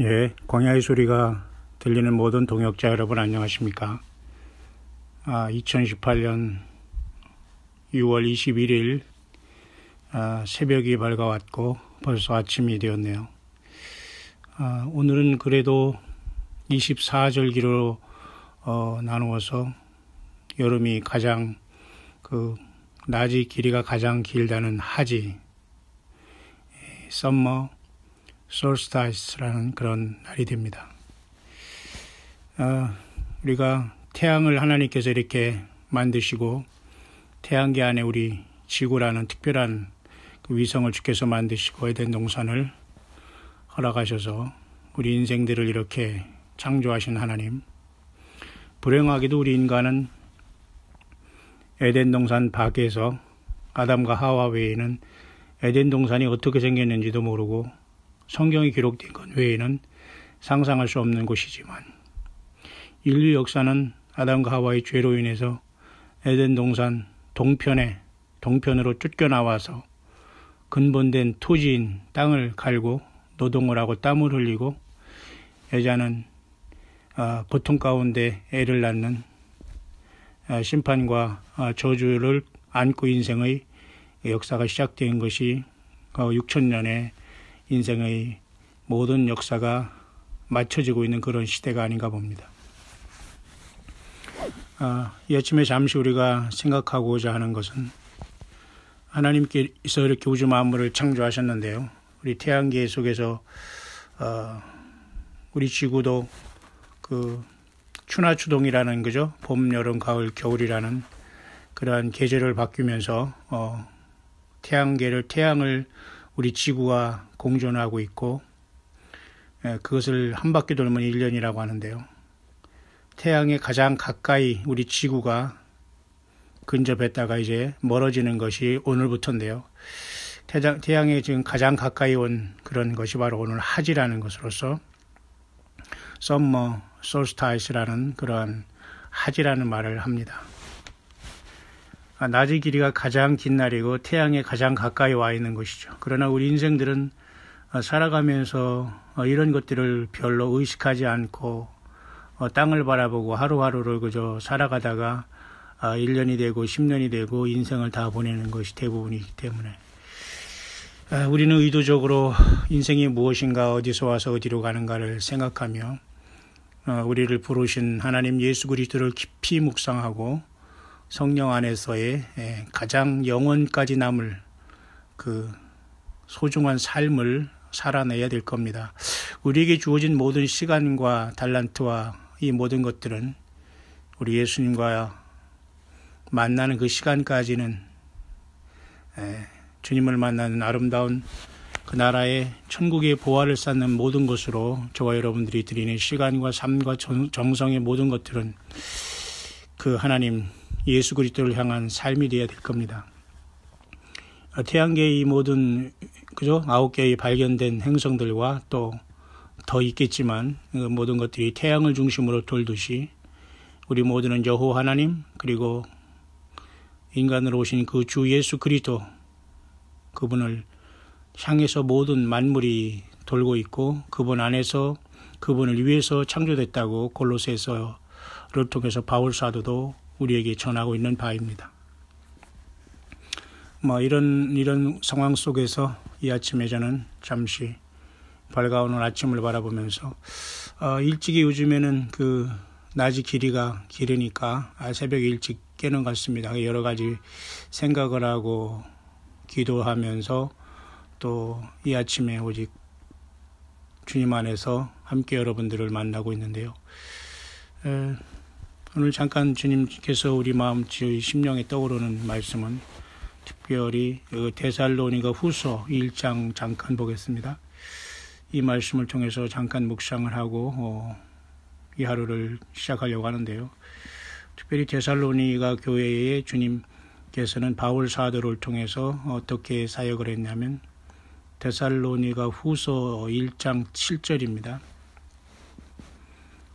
예, 광야의 소리가 들리는 모든 동역자 여러분 안녕하십니까? 2018년 6월 21일 새벽이 밝아왔고 벌써 아침이 되었네요. 오늘은 그래도 24절기로 나누어서 여름이 가장 낮의 길이가 가장 길다는 하지, 썸머 솔스타이스라는 그런 날이 됩니다. 우리가 태양을 하나님께서 이렇게 만드시고 태양계 안에 우리 지구라는 특별한 그 위성을 주께서 만드시고 에덴 동산을 허락하셔서 우리 인생들을 이렇게 창조하신 하나님, 불행하게도 우리 인간은 에덴 동산 밖에서 아담과 하와 외에는 에덴 동산이 어떻게 생겼는지도 모르고 성경이 기록된 것 외에는 상상할 수 없는 곳이지만 인류 역사는 아담과 하와의 죄로 인해서 에덴 동산 동편으로 쫓겨나와서 근본된 토지인 땅을 갈고 노동을 하고 땀을 흘리고 여자는 고통 가운데 애를 낳는 심판과 저주를 안고 인생의 역사가 시작된 것이 6,000년의 인생의 모든 역사가 맞춰지고 있는 그런 시대가 아닌가 봅니다. 이 아침에 잠시 우리가 생각하고자 하는 것은 하나님께서 이렇게 우주 만물을 창조하셨는데요. 우리 태양계 속에서 우리 지구도 그 추나추동이라는 거죠. 봄, 여름, 가을, 겨울이라는 그러한 계절을 바뀌면서 태양을 우리 지구가 공존하고 있고 그것을 한 바퀴 돌면 1년이라고 하는데요. 태양에 가장 가까이 우리 지구가 근접했다가 이제 멀어지는 것이 오늘부터인데요. 태양에 지금 가장 가까이 온 그런 것이 바로 오늘 하지라는 것으로서 썸머 솔스타이스라는 그러한 하지라는 말을 합니다. 낮의 길이가 가장 긴 날이고 태양에 가장 가까이 와 있는 것이죠. 그러나 우리 인생들은 살아가면서 이런 것들을 별로 의식하지 않고 땅을 바라보고 하루하루를 그저 살아가다가 1년이 되고 10년이 되고 인생을 다 보내는 것이 대부분이기 때문에 우리는 의도적으로 인생이 무엇인가 어디서 와서 어디로 가는가를 생각하며 우리를 부르신 하나님 예수 그리스도를 깊이 묵상하고 성령 안에서의 가장 영원까지 남을 그 소중한 삶을 살아내야 될 겁니다. 우리에게 주어진 모든 시간과 달란트와 이 모든 것들은 우리 예수님과 만나는 그 시간까지는 주님을 만나는 아름다운 그 나라의 천국의 보화를 쌓는 모든 것으로 저와 여러분들이 드리는 시간과 삶과 정성의 모든 것들은 그 하나님 예수 그리스도를 향한 삶이 되어야 될 겁니다. 태양계의 이 모든 9개의 발견된 행성들과 또 더 있겠지만 그 모든 것들이 태양을 중심으로 돌듯이 우리 모두는 여호와 하나님 그리고 인간으로 오신 그 주 예수 그리스도 그분을 향해서 모든 만물이 돌고 있고 그분 안에서 그분을 위해서 창조됐다고 골로새서를 통해서 바울 사도도 우리에게 전하고 있는 바입니다. 이런 상황 속에서 이 아침에 저는 잠시 밝아오는 아침을 바라보면서 일찍이 요즘에는 그 낮이 길이가 길으니까 새벽에 일찍 깨는 것 같습니다. 여러 가지 생각을 하고 기도하면서 또 이 아침에 오직 주님 안에서 함께 여러분들을 만나고 있는데요. 오늘 잠깐 주님께서 우리 마음 심령에 떠오르는 말씀은 특별히 데살로니가 후서 1장 잠깐 보겠습니다. 이 말씀을 통해서 잠깐 묵상을 하고 이 하루를 시작하려고 하는데요. 특별히 데살로니가 교회에 주님께서는 바울 사도를 통해서 어떻게 사역을 했냐면 데살로니가 후서 1장 7절입니다.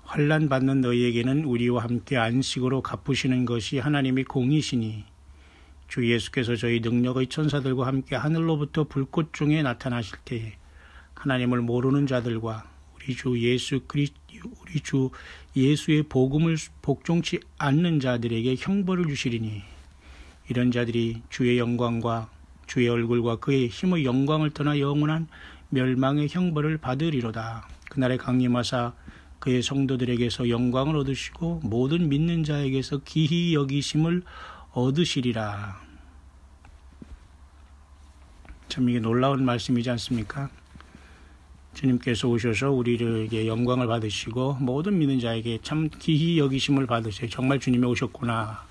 환난 받는 너희에게는 우리와 함께 안식으로 갚으시는 것이 하나님의 공이시니 주 예수께서 저희 능력의 천사들과 함께 하늘로부터 불꽃 중에 나타나실 때에 하나님을 모르는 자들과 우리 우리 주 예수의 복음을 복종치 않는 자들에게 형벌을 주시리니 이런 자들이 주의 영광과 주의 얼굴과 그의 힘의 영광을 떠나 영원한 멸망의 형벌을 받으리로다. 그날에 강림하사 그의 성도들에게서 영광을 얻으시고 모든 믿는 자에게서 기히 여기심을 얻으시리라. 참 이게 놀라운 말씀이지 않습니까? 주님께서 오셔서 우리에게 영광을 받으시고 모든 믿는 자에게 참 기히 여기심을 받으세요. 정말 주님이 오셨구나.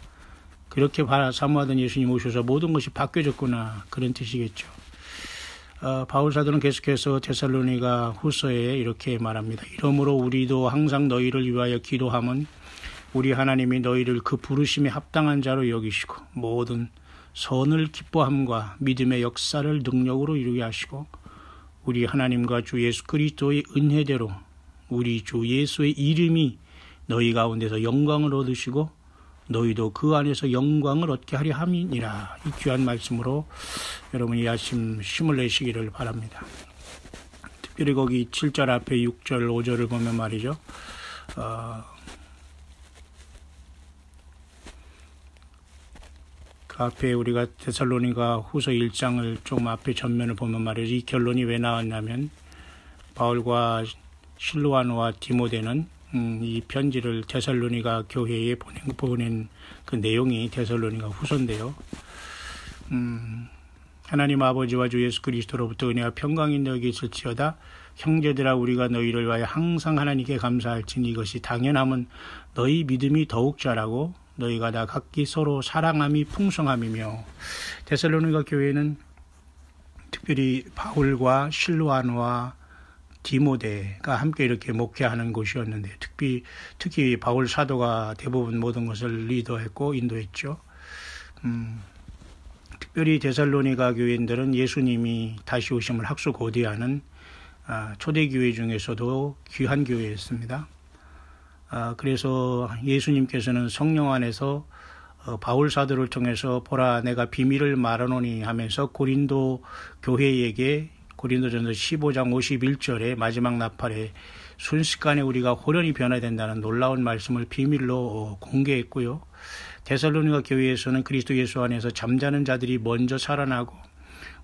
그렇게 사모하던 예수님 오셔서 모든 것이 바뀌어졌구나. 그런 뜻이겠죠. 바울 사도는 계속해서 데살로니가 후서에 이렇게 말합니다. 이러므로 우리도 항상 너희를 위하여 기도함은 우리 하나님이 너희를 그 부르심에 합당한 자로 여기시고 모든 선을 기뻐함과 믿음의 역사를 능력으로 이루게 하시고 우리 하나님과 주 예수 그리스도의 은혜대로 우리 주 예수의 이름이 너희 가운데서 영광을 얻으시고 너희도 그 안에서 영광을 얻게 하려 함이니라. 이 귀한 말씀으로 여러분이 이 아침 힘을 내시기를 바랍니다. 특별히 거기 7절 앞에 6절 5절을 보면 말이죠. 그 앞에 우리가 데살로니가 후서 1장을 좀 앞에 전면을 보면 말이죠. 이 결론이 왜 나왔냐면 바울과 실로아노와 디모데는 이 편지를 데살로니가 교회에 보낸 그 내용이 데살로니가 후서인데요. 하나님 아버지와 주 예수 그리스도로부터 은혜와 평강이 너에게 있을지어다. 형제들아 우리가 너희를 위하여 항상 하나님께 감사할지니 이것이 당연함은 너희 믿음이 더욱 자라고 너희가 다 각기 서로 사랑함이 풍성함이며. 데살로니가 교회는 특별히 바울과 실로아노와 디모데가 함께 이렇게 목회하는 곳이었는데 특히 바울 사도가 대부분 모든 것을 리더했고 인도했죠. 특별히 데살로니가 교인들은 예수님이 다시 오심을 학수고대하는 초대교회 중에서도 귀한 교회였습니다. 그래서 예수님께서는 성령 안에서 바울 사도를 통해서 보라 내가 비밀을 말하노니 하면서 고린도 교회에게 고린도전서 15장 51절에 마지막 나팔에 순식간에 우리가 홀연히 변화된다는 놀라운 말씀을 비밀로 공개했고요. 데살로니가 교회에서는 그리스도 예수 안에서 잠자는 자들이 먼저 살아나고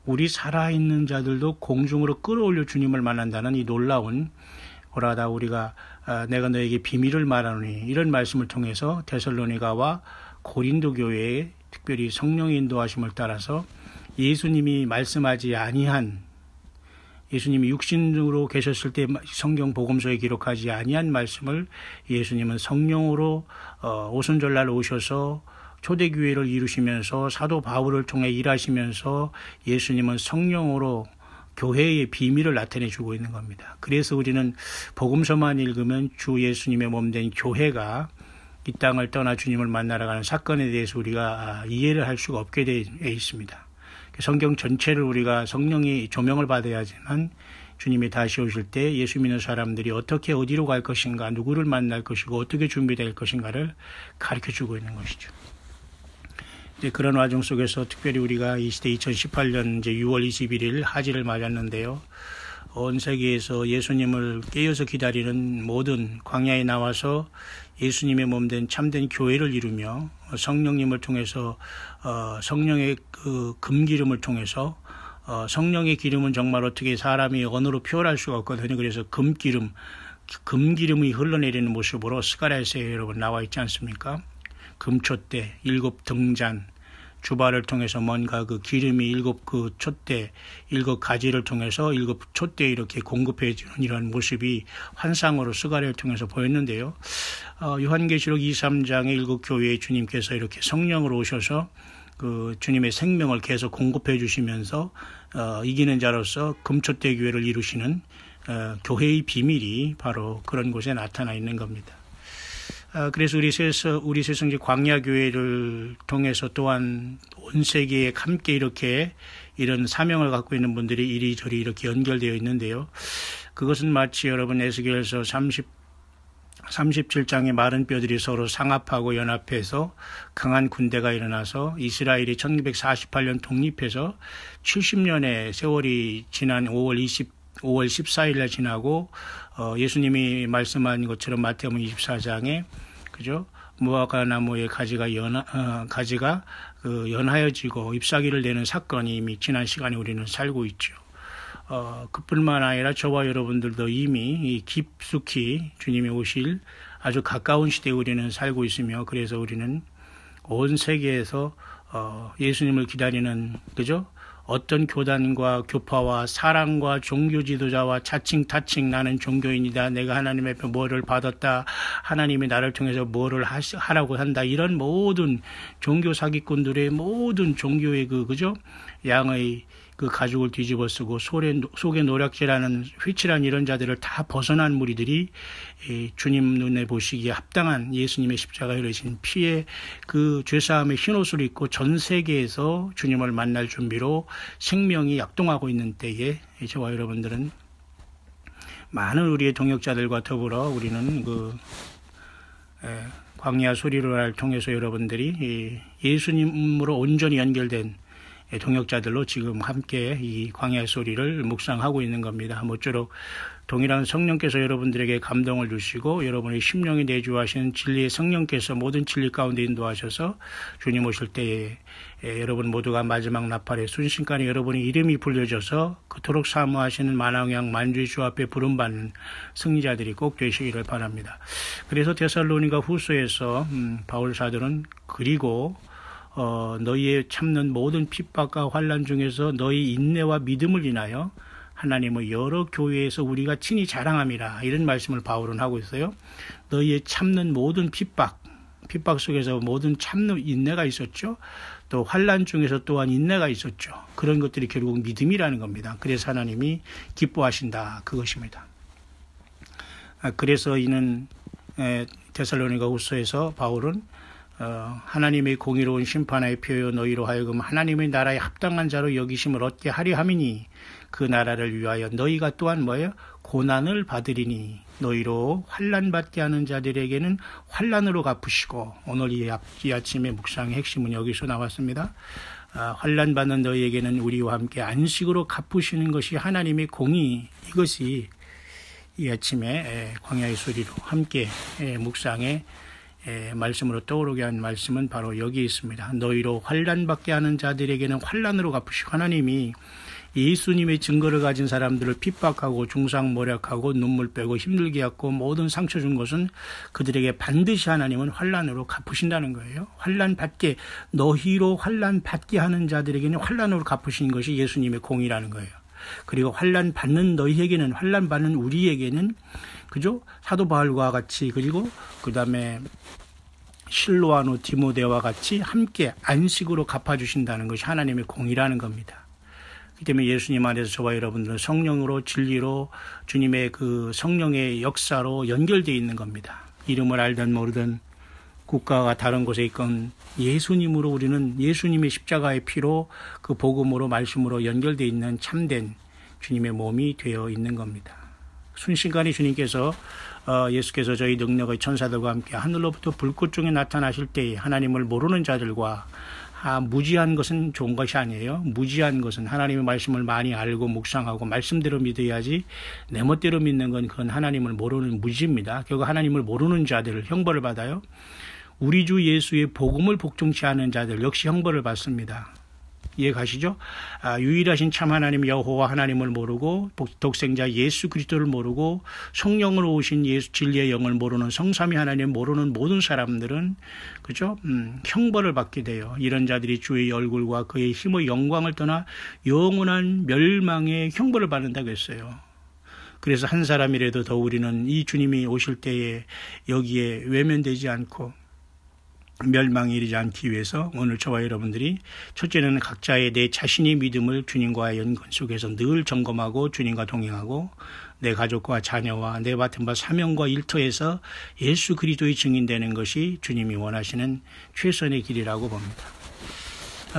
우리 살아있는 자들도 공중으로 끌어올려 주님을 만난다는 이 놀라운 보라다 우리가 내가 너에게 비밀을 말하노니 이런 말씀을 통해서 데살로니가와 고린도 교회에 특별히 성령의 인도하심을 따라서 예수님이 말씀하지 아니한 예수님이 육신으로 계셨을 때 성경 복음서에 기록하지 아니한 말씀을 예수님은 성령으로 오순절날 오셔서 초대교회를 이루시면서 사도 바울을 통해 일하시면서 예수님은 성령으로 교회의 비밀을 나타내주고 있는 겁니다. 그래서 우리는 복음서만 읽으면 주 예수님의 몸된 교회가 이 땅을 떠나 주님을 만나러 가는 사건에 대해서 우리가 이해를 할 수가 없게 되어 있습니다. 성경 전체를 우리가 성령이 조명을 받아야지만 주님이 다시 오실 때 예수 믿는 사람들이 어떻게 어디로 갈 것인가, 누구를 만날 것이고 어떻게 준비될 것인가를 가르쳐주고 있는 것이죠. 이제 그런 와중 속에서 특별히 우리가 이 시대 2018년 이제 6월 21일 하지를 맞았는데요. 온 세계에서 예수님을 깨어서 기다리는 모든 광야에 나와서 예수님의 몸된 참된 교회를 이루며 성령님을 통해서 성령의 그 금기름을 통해서 성령의 기름은 정말 어떻게 사람이 언어로 표현할 수가 없거든요. 그래서 금기름이 흘러내리는 모습으로 스가랴서에 여러분 나와 있지 않습니까? 금촛대, 7등잔, 주발을 통해서 뭔가 그 기름이 7 촛대, 7가지를 통해서 7 촛대 이렇게 공급해 주는 이런 모습이 환상으로 스가랴를 통해서 보였는데요. 요한계시록 2-3장의 7교회에 주님께서 이렇게 성령으로 오셔서 그 주님의 생명을 계속 공급해 주시면서 이기는 자로서 금촛대 교회를 이루시는 교회의 비밀이 바로 그런 곳에 나타나 있는 겁니다. 그래서 우리 세성지 광야교회를 통해서 또한 온 세계에 함께 이렇게 이런 사명을 갖고 있는 분들이 이리저리 이렇게 연결되어 있는데요. 그것은 마치 여러분 에스겔서 37장의 마른 뼈들이 서로 상합하고 연합해서 강한 군대가 일어나서 이스라엘이 1948년 독립해서 70년의 세월이 지난 5월 5월 14일에 지나고 예수님이 말씀한 것처럼 마태복음 24장에 그죠? 무화과 나무의 가지가 연하여지고 잎사귀를 내는 사건이 이미 지난 시간에 우리는 살고 있죠. 그뿐만 아니라 저와 여러분들도 이미 깊숙이 주님이 오실 아주 가까운 시대에 우리는 살고 있으며, 그래서 우리는 온 세계에서 예수님을 기다리는 그죠? 어떤 교단과 교파와 사랑과 종교 지도자와 자칭 타칭 나는 종교인이다, 내가 하나님 앞에 뭐를 받았다, 하나님이 나를 통해서 뭐를 하라고 한다, 이런 모든 종교 사기꾼들의 모든 종교의 그죠? 양의 그 가죽을 뒤집어 쓰고 속에 노략질하는 휘칠한 이런 자들을 다 벗어난 무리들이 주님 눈에 보시기에 합당한 예수님의 십자가에 흘리신 피의 그 죄사함의 흰옷을 입고 전 세계에서 주님을 만날 준비로 생명이 약동하고 있는 때에 저와 여러분들은 많은 우리의 동역자들과 더불어 우리는 광야 소리를 통해서 여러분들이 예수님으로 온전히 연결된 동역자들로 지금 함께 이 광야의 소리를 묵상하고 있는 겁니다. 모쪼록 동일한 성령께서 여러분들에게 감동을 주시고 여러분의 심령이 내주하시는 진리의 성령께서 모든 진리 가운데 인도하셔서 주님 오실 때에 여러분 모두가 마지막 나팔의 순식간에 여러분의 이름이 불려져서 그토록 사모하시는 만왕양 만주의 주 앞에 부름받는 승리자들이 꼭 되시기를 바랍니다. 그래서 데살로니가 후서에서 바울 사도는 그리고 너희의 참는 모든 핍박과 환난 중에서 너희 인내와 믿음을 인하여 하나님의 여러 교회에서 우리가 친히 자랑함이라, 이런 말씀을 바울은 하고 있어요. 너희의 참는 모든 핍박 속에서 모든 참는 인내가 있었죠. 또 환난 중에서 또한 인내가 있었죠. 그런 것들이 결국 믿음이라는 겁니다. 그래서 하나님이 기뻐하신다, 그것입니다. 그래서 이는 데살로니가 후서에서 바울은 하나님의 공의로운 심판의 표요 너희로 하여금 하나님의 나라에 합당한 자로 여기심을 얻게 하려 함이니 그 나라를 위하여 너희가 또한 뭐예요? 고난을 받으리니 너희로 환난 받게 하는 자들에게는 환난으로 갚으시고, 오늘 이 아침의 묵상의 핵심은 여기서 나왔습니다. 환난 받는 너희에게는 우리와 함께 안식으로 갚으시는 것이 하나님의 공의, 이것이 이 아침에 광야의 소리로 함께 묵상에 말씀으로 떠오르게 한 말씀은 바로 여기 있습니다. 너희로 환난받게 하는 자들에게는 환난으로 갚으시고, 하나님이 예수님의 증거를 가진 사람들을 핍박하고 중상모략하고 눈물 빼고 힘들게 하고 모든 상처 준 것은 그들에게 반드시 하나님은 환난으로 갚으신다는 거예요. 너희로 환난받게 하는 자들에게는 환난으로 갚으신 것이 예수님의 공의라는 거예요. 그리고 환난 받는 너희에게는, 환난 받는 우리에게는 그죠? 사도 바울과 같이, 그리고 그 다음에 실로아노 디모데와 같이 함께 안식으로 갚아주신다는 것이 하나님의 공의라는 겁니다. 그렇기 때문에 예수님 안에서 저와 여러분들은 성령으로 진리로 주님의 그 성령의 역사로 연결되어 있는 겁니다. 이름을 알든 모르든 국가가 다른 곳에 있건 예수님으로 우리는 예수님의 십자가의 피로 그 복음으로 말씀으로 연결되어 있는 참된 주님의 몸이 되어 있는 겁니다. 순식간에 주님께서 예수께서 저희 능력의 천사들과 함께 하늘로부터 불꽃 중에 나타나실 때에 하나님을 모르는 자들과 무지한 것은 좋은 것이 아니에요. 무지한 것은 하나님의 말씀을 많이 알고 묵상하고 말씀대로 믿어야지 내 멋대로 믿는 건 그건 하나님을 모르는 무지입니다. 결국 하나님을 모르는 자들 형벌을 받아요. 우리 주 예수의 복음을 복종치 않은 자들 역시 형벌을 받습니다. 이해 가시죠? 유일하신 참 하나님 여호와 하나님을 모르고 독생자 예수 그리스도를 모르고 성령으로 오신 예수 진리의 영을 모르는 성삼위 하나님을 모르는 모든 사람들은 그죠? 형벌을 받게 돼요. 이런 자들이 주의 얼굴과 그의 힘의 영광을 떠나 영원한 멸망의 형벌을 받는다고 했어요. 그래서 한 사람이라도 더 우리는 이 주님이 오실 때에 여기에 외면되지 않고 멸망에 이르지 않기 위해서 오늘 저와 여러분들이 첫째는 각자의 내 자신의 믿음을 주님과의 연관 속에서 늘 점검하고 주님과 동행하고 내 가족과 자녀와 내 맡은 바 사명과 일터에서 예수 그리스도의 증인되는 것이 주님이 원하시는 최선의 길이라고 봅니다.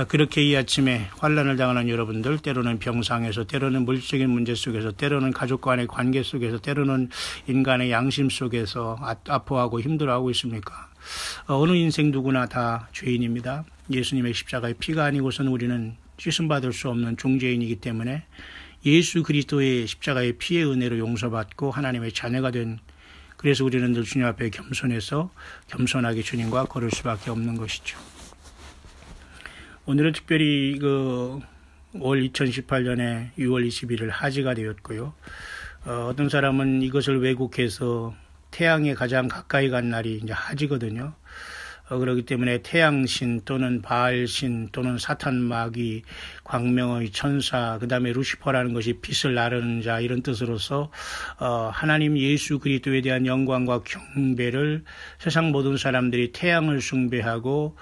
그렇게 이 아침에 환난을 당하는 여러분들, 때로는 병상에서, 때로는 물질적인 문제 속에서, 때로는 가족 간의 관계 속에서, 때로는 인간의 양심 속에서 아파하고 힘들어하고 있습니까? 어느 인생 누구나 다 죄인입니다. 예수님의 십자가의 피가 아니고서는 우리는 씻음받을 수 없는 중죄인이기 때문에 예수 그리스도의 십자가의 피의 은혜로 용서받고 하나님의 자녀가 된, 그래서 우리는 늘 주님 앞에 겸손해서 겸손하게 주님과 걸을 수밖에 없는 것이죠. 오늘은 특별히 올 2018년에 6월 21일 하지가 되었고요. 어떤 사람은 이것을 왜곡해서 태양에 가장 가까이 간 날이 이제 하지거든요. 그렇기 때문에 태양신 또는 바알신 또는 사탄 마귀, 광명의 천사, 그 다음에 루시퍼라는 것이 빛을 나르는 자, 이런 뜻으로서 하나님 예수 그리스도에 대한 영광과 경배를 세상 모든 사람들이 태양을 숭배하고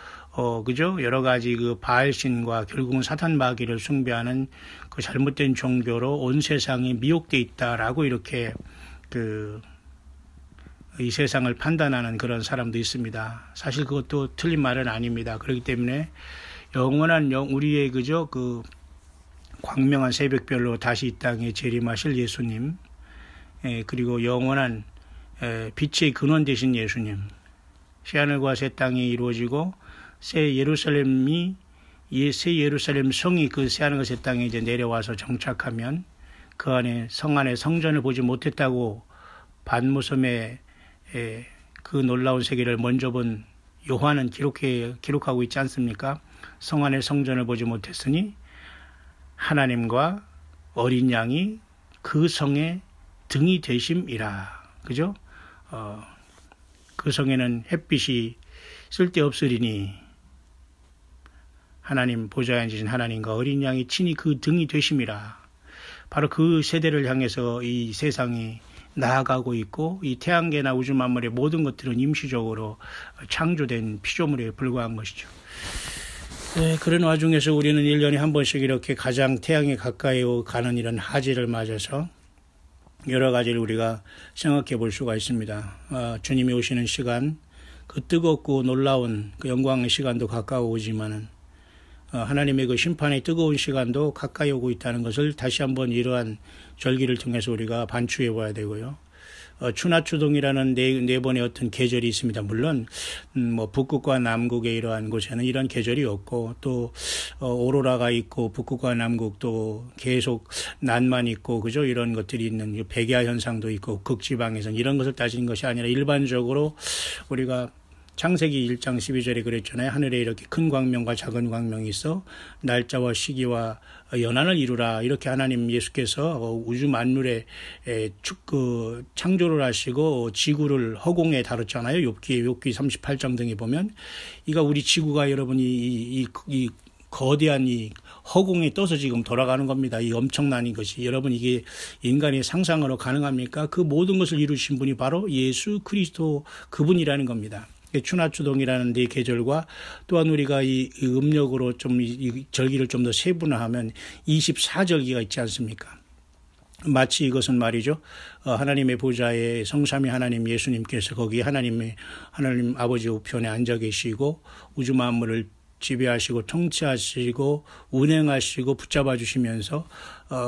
그죠? 여러 가지 그 바알신과 결국은 사탄 마귀를 숭배하는 그 잘못된 종교로 온 세상이 미혹되어 있다라고 이렇게 이 세상을 판단하는 그런 사람도 있습니다. 사실 그것도 틀린 말은 아닙니다. 그렇기 때문에 영원한 우리의 그 광명한 새벽별로 다시 이 땅에 재림하실 예수님, 그리고 영원한 빛의 근원 되신 예수님, 새하늘과 새 땅이 이루어지고 새 예루살렘 성이 그 새하늘과 새 땅에 이제 내려와서 정착하면 그 안에 성 안에 성전을 보지 못했다고 반무섬에 그 놀라운 세계를 먼저 본 요한은 기록하고 있지 않습니까? 성 안의 성전을 보지 못했으니 하나님과 어린 양이 그 성의 등이 되심이라. 그죠? 그 성에는 햇빛이 쓸데없으리니 하나님 보좌에 앉으신 하나님과 어린 양이 친히 그 등이 되심이라. 바로 그 세대를 향해서 이 세상이 나아가고 있고 이 태양계나 우주 만물의 모든 것들은 임시적으로 창조된 피조물에 불과한 것이죠. 그런 와중에서 우리는 1년에 한 번씩 이렇게 가장 태양에 가까이 가는 이런 하지를 맞아서 여러 가지를 우리가 생각해 볼 수가 있습니다. 주님이 오시는 시간, 그 뜨겁고 놀라운 그 영광의 시간도 가까워오지만은 하나님의 그 심판의 뜨거운 시간도 가까이 오고 있다는 것을 다시 한번 이러한 절기를 통해서 우리가 반추해 봐야 되고요. 추나추동이라는 네 번의 어떤 계절이 있습니다. 물론 북극과 남극의 이러한 곳에는 이런 계절이 없고 또 오로라가 있고 북극과 남극도 계속 난만 있고 그죠? 이런 것들이 있는 백야 현상도 있고 극지방에서는 이런 것을 따지는 것이 아니라 일반적으로 우리가 창세기 1장 12절에 그랬잖아요. 하늘에 이렇게 큰 광명과 작은 광명이 있어 날짜와 시기와 연한을 이루라. 이렇게 하나님 예수께서 우주 만물에 창조를 하시고 지구를 허공에 다뤘잖아요. 욥기 38장 등에 보면 우리 지구가 여러분이 이 거대한 이 허공에 떠서 지금 돌아가는 겁니다. 이 엄청난 것이. 여러분 이게 인간의 상상으로 가능합니까? 그 모든 것을 이루신 분이 바로 예수 그리스도 그분이라는 겁니다. 추나추동이라는 네 계절과 또한 우리가 이 음력으로 좀 이 절기를 좀 더 세분화하면 24절기가 있지 않습니까? 마치 이것은 말이죠. 하나님의 보좌에 성삼위 하나님 예수님께서 거기 하나님 아버지 우편에 앉아 계시고 우주 만물을 지배하시고 통치하시고 운행하시고 붙잡아 주시면서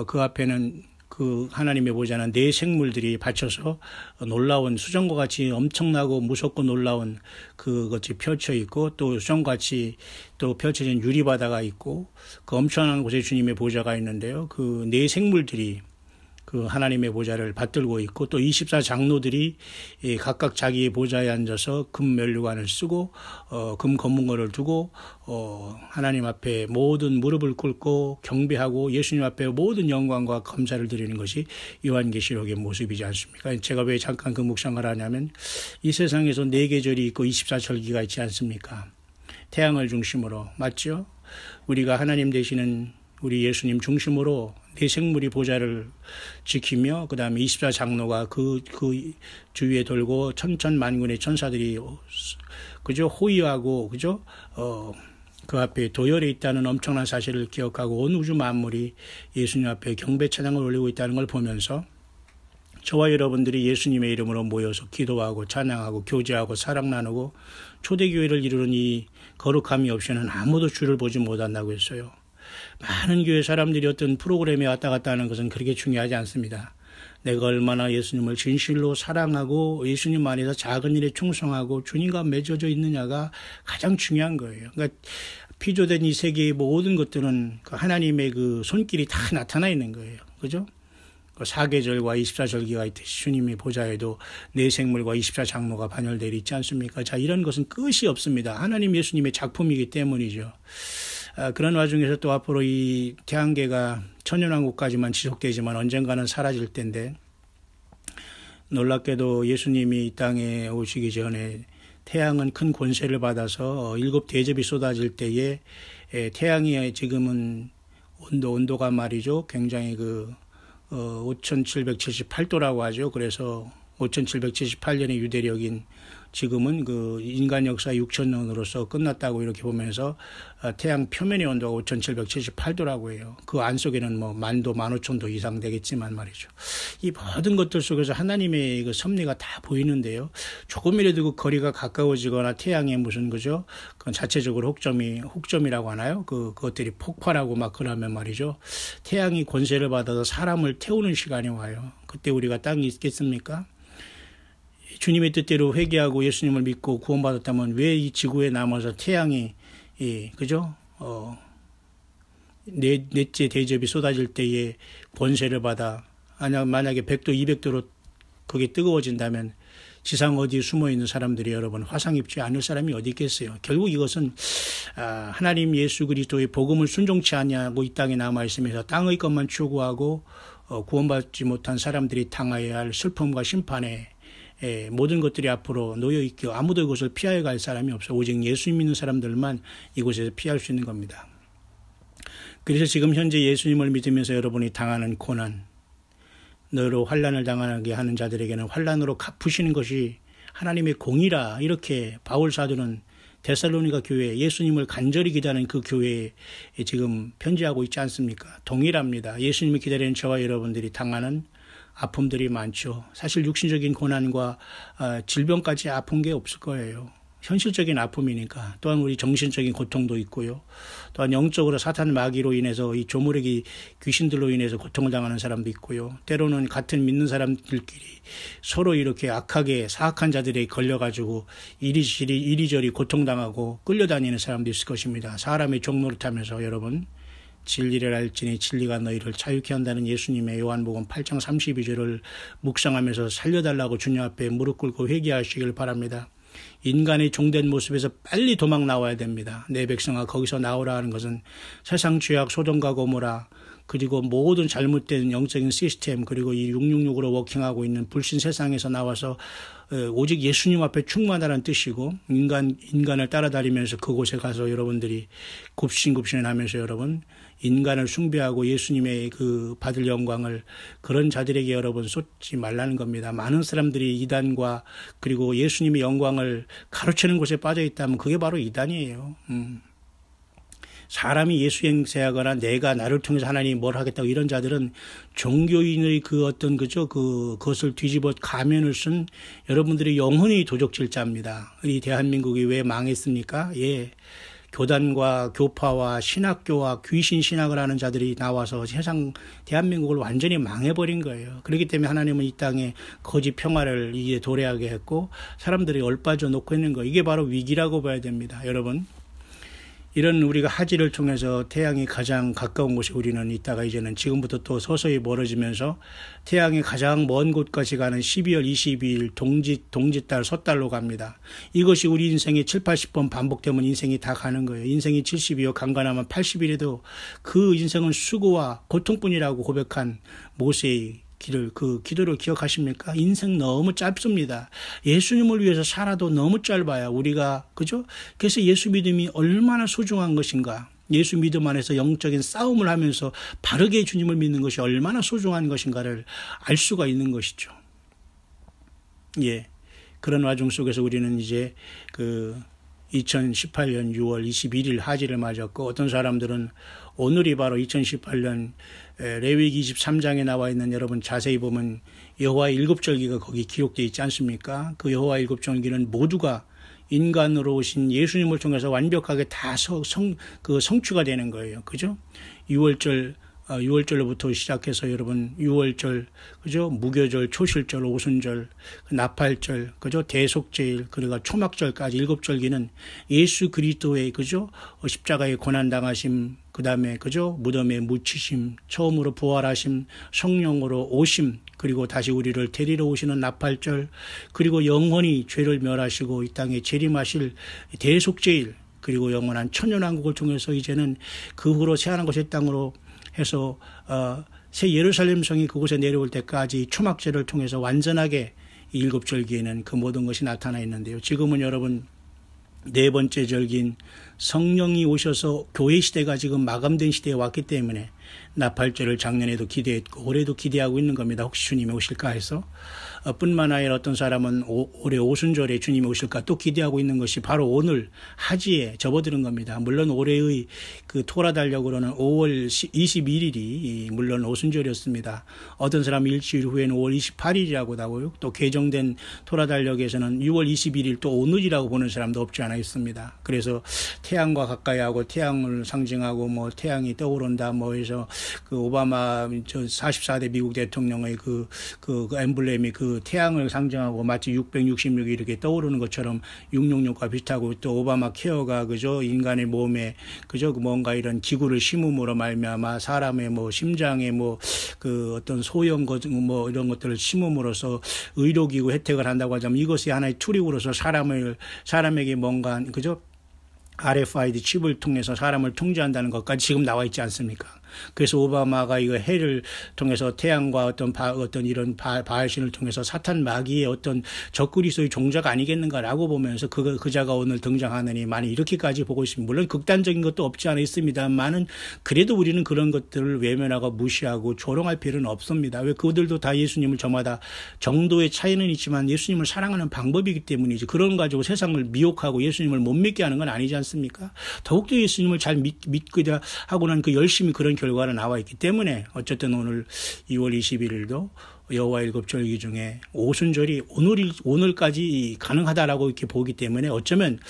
그 앞에는 그 하나님의 보좌는 네 생물들이 받쳐서 놀라운 수정과 같이 엄청나고 무섭고 놀라운 그것이 펼쳐 있고 또 수정같이 또 펼쳐진 유리바다가 있고 그 엄청난 곳에 주님의 보좌가 있는데요. 그 네 생물들이 그 하나님의 보좌를 받들고 있고 또 24장로들이 각각 자기의 보좌에 앉아서 금 면류관을 쓰고 금 검은거를 두고 하나님 앞에 모든 무릎을 꿇고 경배하고 예수님 앞에 모든 영광과 감사를 드리는 것이 요한계시록의 모습이지 않습니까? 제가 왜 잠깐 그 묵상을 하냐면 이 세상에서 네 계절이 있고 24절기가 있지 않습니까? 태양을 중심으로 맞죠? 우리가 하나님 되시는 우리 예수님 중심으로 네 생물이 보좌를 지키며 그 다음에 24장로가 그 주위에 돌고 천천만군의 천사들이 그죠 호위하고 그죠 그 앞에 도열에 있다는 엄청난 사실을 기억하고 온 우주 만물이 예수님 앞에 경배 찬양을 올리고 있다는 걸 보면서 저와 여러분들이 예수님의 이름으로 모여서 기도하고 찬양하고 교제하고 사랑 나누고 초대교회를 이루는 이 거룩함이 없이는 아무도 주를 보지 못한다고 했어요. 많은 교회 사람들이 어떤 프로그램에 왔다 갔다 하는 것은 그렇게 중요하지 않습니다. 내가 얼마나 예수님을 진실로 사랑하고 예수님 안에서 작은 일에 충성하고 주님과 맺어져 있느냐가 가장 중요한 거예요. 그러니까 피조된 이 세계의 모든 것들은 그 하나님의 그 손길이 다 나타나 있는 거예요. 그죠? 사계절과 24절기가 있듯이 주님이 보좌에도 내 생물과 24장로가 반열되어 있지 않습니까? 자, 이런 것은 끝이 없습니다. 하나님 예수님의 작품이기 때문이죠. 그런 와중에서 또 앞으로 이 태양계가 천년왕국까지만 지속되지만 언젠가는 사라질 텐데, 놀랍게도 예수님이 이 땅에 오시기 전에 태양은 큰 권세를 받아서 7 대접이 쏟아질 때에 태양이 지금은 온도가 말이죠. 굉장히 5778도라고 하죠. 그래서 5778년의 유대력인 지금은 인간 역사 6000년으로서 끝났다고 이렇게 보면서 태양 표면의 온도가 5778도라고 해요. 그 안 속에는 뭐 10,000도, 15,000도 이상 되겠지만 말이죠. 이 모든 것들 속에서 하나님의 그 섭리가 다 보이는데요. 조금이라도 그 거리가 가까워지거나 태양의 무슨 그죠? 그건 자체적으로 혹점이라고 하나요? 그것들이 폭발하고 막 그러면 말이죠. 태양이 권세를 받아서 사람을 태우는 시간이 와요. 그때 우리가 땅이 있겠습니까? 주님의 뜻대로 회개하고 예수님을 믿고 구원받았다면 왜 이 지구에 남아서 태양이 그죠? 넷째 대접이 쏟아질 때에 권세를 받아 만약에 100도 200도로 그게 뜨거워진다면 지상 어디에 숨어있는 사람들이 여러분 화상 입지 않을 사람이 어디 있겠어요. 결국 이것은 하나님 예수 그리스도의 복음을 순종치 아니하고 이 땅에 남아있으면서 땅의 것만 추구하고 구원받지 못한 사람들이 당해야 할 슬픔과 심판에 모든 것들이 앞으로 놓여있기 아무도 이곳을 피하여 갈 사람이 없어요. 오직 예수 믿는 사람들만 이곳에서 피할 수 있는 겁니다. 그래서 지금 현재 예수님을 믿으면서 여러분이 당하는 고난, 너로 환난을 당하게 하는 자들에게는 환난으로 갚으시는 것이 하나님의 공이라, 이렇게 바울 사도는 데살로니가 교회, 예수님을 간절히 기다리는 그 교회에 지금 편지하고 있지 않습니까? 동일합니다. 예수님을 기다리는 저와 여러분들이 당하는 아픔들이 많죠. 사실 육신적인 고난과 질병까지 아픈 게 없을 거예요. 현실적인 아픔이니까. 또한 우리 정신적인 고통도 있고요. 또한 영적으로 사탄 마귀로 인해서 이 조무래기 귀신들로 인해서 고통을 당하는 사람도 있고요. 때로는 같은 믿는 사람들끼리 서로 이렇게 악하게 사악한 자들에 걸려가지고 이리저리 고통당하고 끌려다니는 사람도 있을 것입니다. 사람의 종노릇하면서 여러분, 진리를 알지니 진리가 너희를 자유케 한다는 예수님의 요한복음 8장 32절을 묵상하면서 살려달라고 주님 앞에 무릎 꿇고 회개하시길 바랍니다. 인간의 종된 모습에서 빨리 도망 나와야 됩니다. 내 백성아 거기서 나오라 하는 것은 세상 죄악 소돔과 고모라, 그리고 모든 잘못된 영적인 시스템, 그리고 이 666으로 워킹하고 있는 불신 세상에서 나와서 오직 예수님 앞에 충만하라는 뜻이고, 인간을 따라다니면서 그곳에 가서 여러분들이 굽신굽신을 하면서 여러분 인간을 숭배하고 예수님의 그 받을 영광을 그런 자들에게 여러분 쏟지 말라는 겁니다. 많은 사람들이 이단과 그리고 예수님의 영광을 가로채는 곳에 빠져 있다면 그게 바로 이단이에요. 사람이 예수 행세하거나 내가 나를 통해서 하나님이 뭘 하겠다고 이런 자들은 종교인의 그 어떤 그것을 뒤집어 가면을 쓴 여러분들이 영혼이 도적질자입니다. 이 대한민국이 왜 망했습니까? 교단과 교파와 신학교와 귀신 신학을 하는 자들이 나와서 세상 대한민국을 완전히 망해버린 거예요. 그렇기 때문에 하나님은 이 땅에 거짓 평화를 이제 도래하게 했고 사람들이 얼빠져 놓고 있는 거, 이게 바로 위기라고 봐야 됩니다. 여러분, 이런 우리가 하지를 통해서 태양이 가장 가까운 곳에 우리는 있다가 이제는 지금부터 또 서서히 멀어지면서 태양이 가장 먼 곳까지 가는 12월 22일 동짓달 섣달로 갑니다. 이것이 우리 인생의 7, 80번 반복되면 인생이 다 가는 거예요. 인생이 70이요 강간하면 80일에도 그 인생은 수고와 고통뿐이라고 고백한 모세의 기도를 기억하십니까? 인생 너무 짧습니다. 예수님을 위해서 살아도 너무 짧아요. 우리가, 그죠? 그래서 예수 믿음이 얼마나 소중한 것인가. 예수 믿음 안에서 영적인 싸움을 하면서 바르게 주님을 믿는 것이 얼마나 소중한 것인가를 알 수가 있는 것이죠. 그런 와중 속에서 우리는 이제 2018년 6월 21일 하지를 맞았고, 어떤 사람들은 오늘이 바로 2018년 레위기 23장에 나와 있는, 여러분 자세히 보면 여호와의 7절기가 거기 기록되어 있지 않습니까? 그 여호와의 7절기는 모두가 인간으로 오신 예수님을 통해서 완벽하게 다 성취가 되는 거예요. 그죠? 6월절로부터 시작해서 여러분 6월절, 그죠? 무교절, 초실절, 오순절, 나팔절, 그죠? 대속제일, 그리고 초막절까지 7절기는 예수 그리스도의, 그죠? 십자가의 고난 당하심, 그 다음에 그죠? 무덤에 묻히심, 처음으로 부활하심, 성령으로 오심, 그리고 다시 우리를 데리러 오시는 나팔절, 그리고 영원히 죄를 멸하시고 이 땅에 재림하실 대속죄일, 그리고 영원한 천년왕국을 통해서 이제는 그 후로 새하늘과 새 땅으로 해서 새 예루살렘 성이 그곳에 내려올 때까지 초막절을 통해서 완전하게 일곱 절기에는 그 모든 것이 나타나 있는데요. 지금은 여러분 네 번째 절기인 성령이 오셔서 교회 시대가 지금 마감된 시대에 왔기 때문에 나팔절을 작년에도 기대했고 올해도 기대하고 있는 겁니다. 혹시 주님이 오실까 해서. 뿐만 아니라 어떤 사람은 올해 오순절에 주님이 오실까 또 기대하고 있는 것이 바로 오늘 하지에 접어드는 겁니다. 물론 올해의 그 토라 달력으로는 5월 21일이 물론 오순절이었습니다. 어떤 사람은 일주일 후에는 5월 28일이라고 나오고 또 개정된 토라 달력에서는 6월 21일 또 오늘이라고 보는 사람도 없지 않아 있습니다. 그래서 태양과 가까이 하고 태양을 상징하고 뭐 태양이 떠오른다 뭐 해서 그 오바마 44대 미국 대통령의 그 엠블렘이 그 태양을 상징하고 마치 666이 이렇게 떠오르는 것처럼 666과 비슷하고 또 오바마 케어가 그죠 인간의 몸에 그죠 뭔가 이런 기구를 심음으로 말미암아 사람의 뭐 심장에 뭐 그 어떤 소형 뭐 이런 것들을 심음으로써 의료기구 혜택을 한다고 하자면 이것이 하나의 툴이로서 사람에게 뭔가 그죠 RFID 칩을 통해서 사람을 통제한다는 것까지 지금 나와 있지 않습니까? 그래서 오바마가 이거 해를 통해서 태양과 어떤 이런 바알신을 통해서 사탄 마귀의 어떤 적그리스도의 종자가 아니겠는가라고 보면서 그자가 오늘 등장하느니 많이 이렇게까지 보고 있습니다. 물론 극단적인 것도 없지 않아 있습니다만은 그래도 우리는 그런 것들을 외면하고 무시하고 조롱할 필요는 없습니다. 왜 그들도 다 예수님을 저마다 정도의 차이는 있지만 예수님을 사랑하는 방법이기 때문이지 그런 가지고 세상을 미혹하고 예수님을 못 믿게 하는 건 아니지 않습니까? 더욱더 예수님을 잘 믿고자 하고 난 그 열심히 그런 결과가 나와 있기 때문에 어쨌든 오늘 2월 21일도 여호와 일곱 절기 중에 오순절이 오늘까지 가능하다라고 이렇게 보기 때문에 어쩌면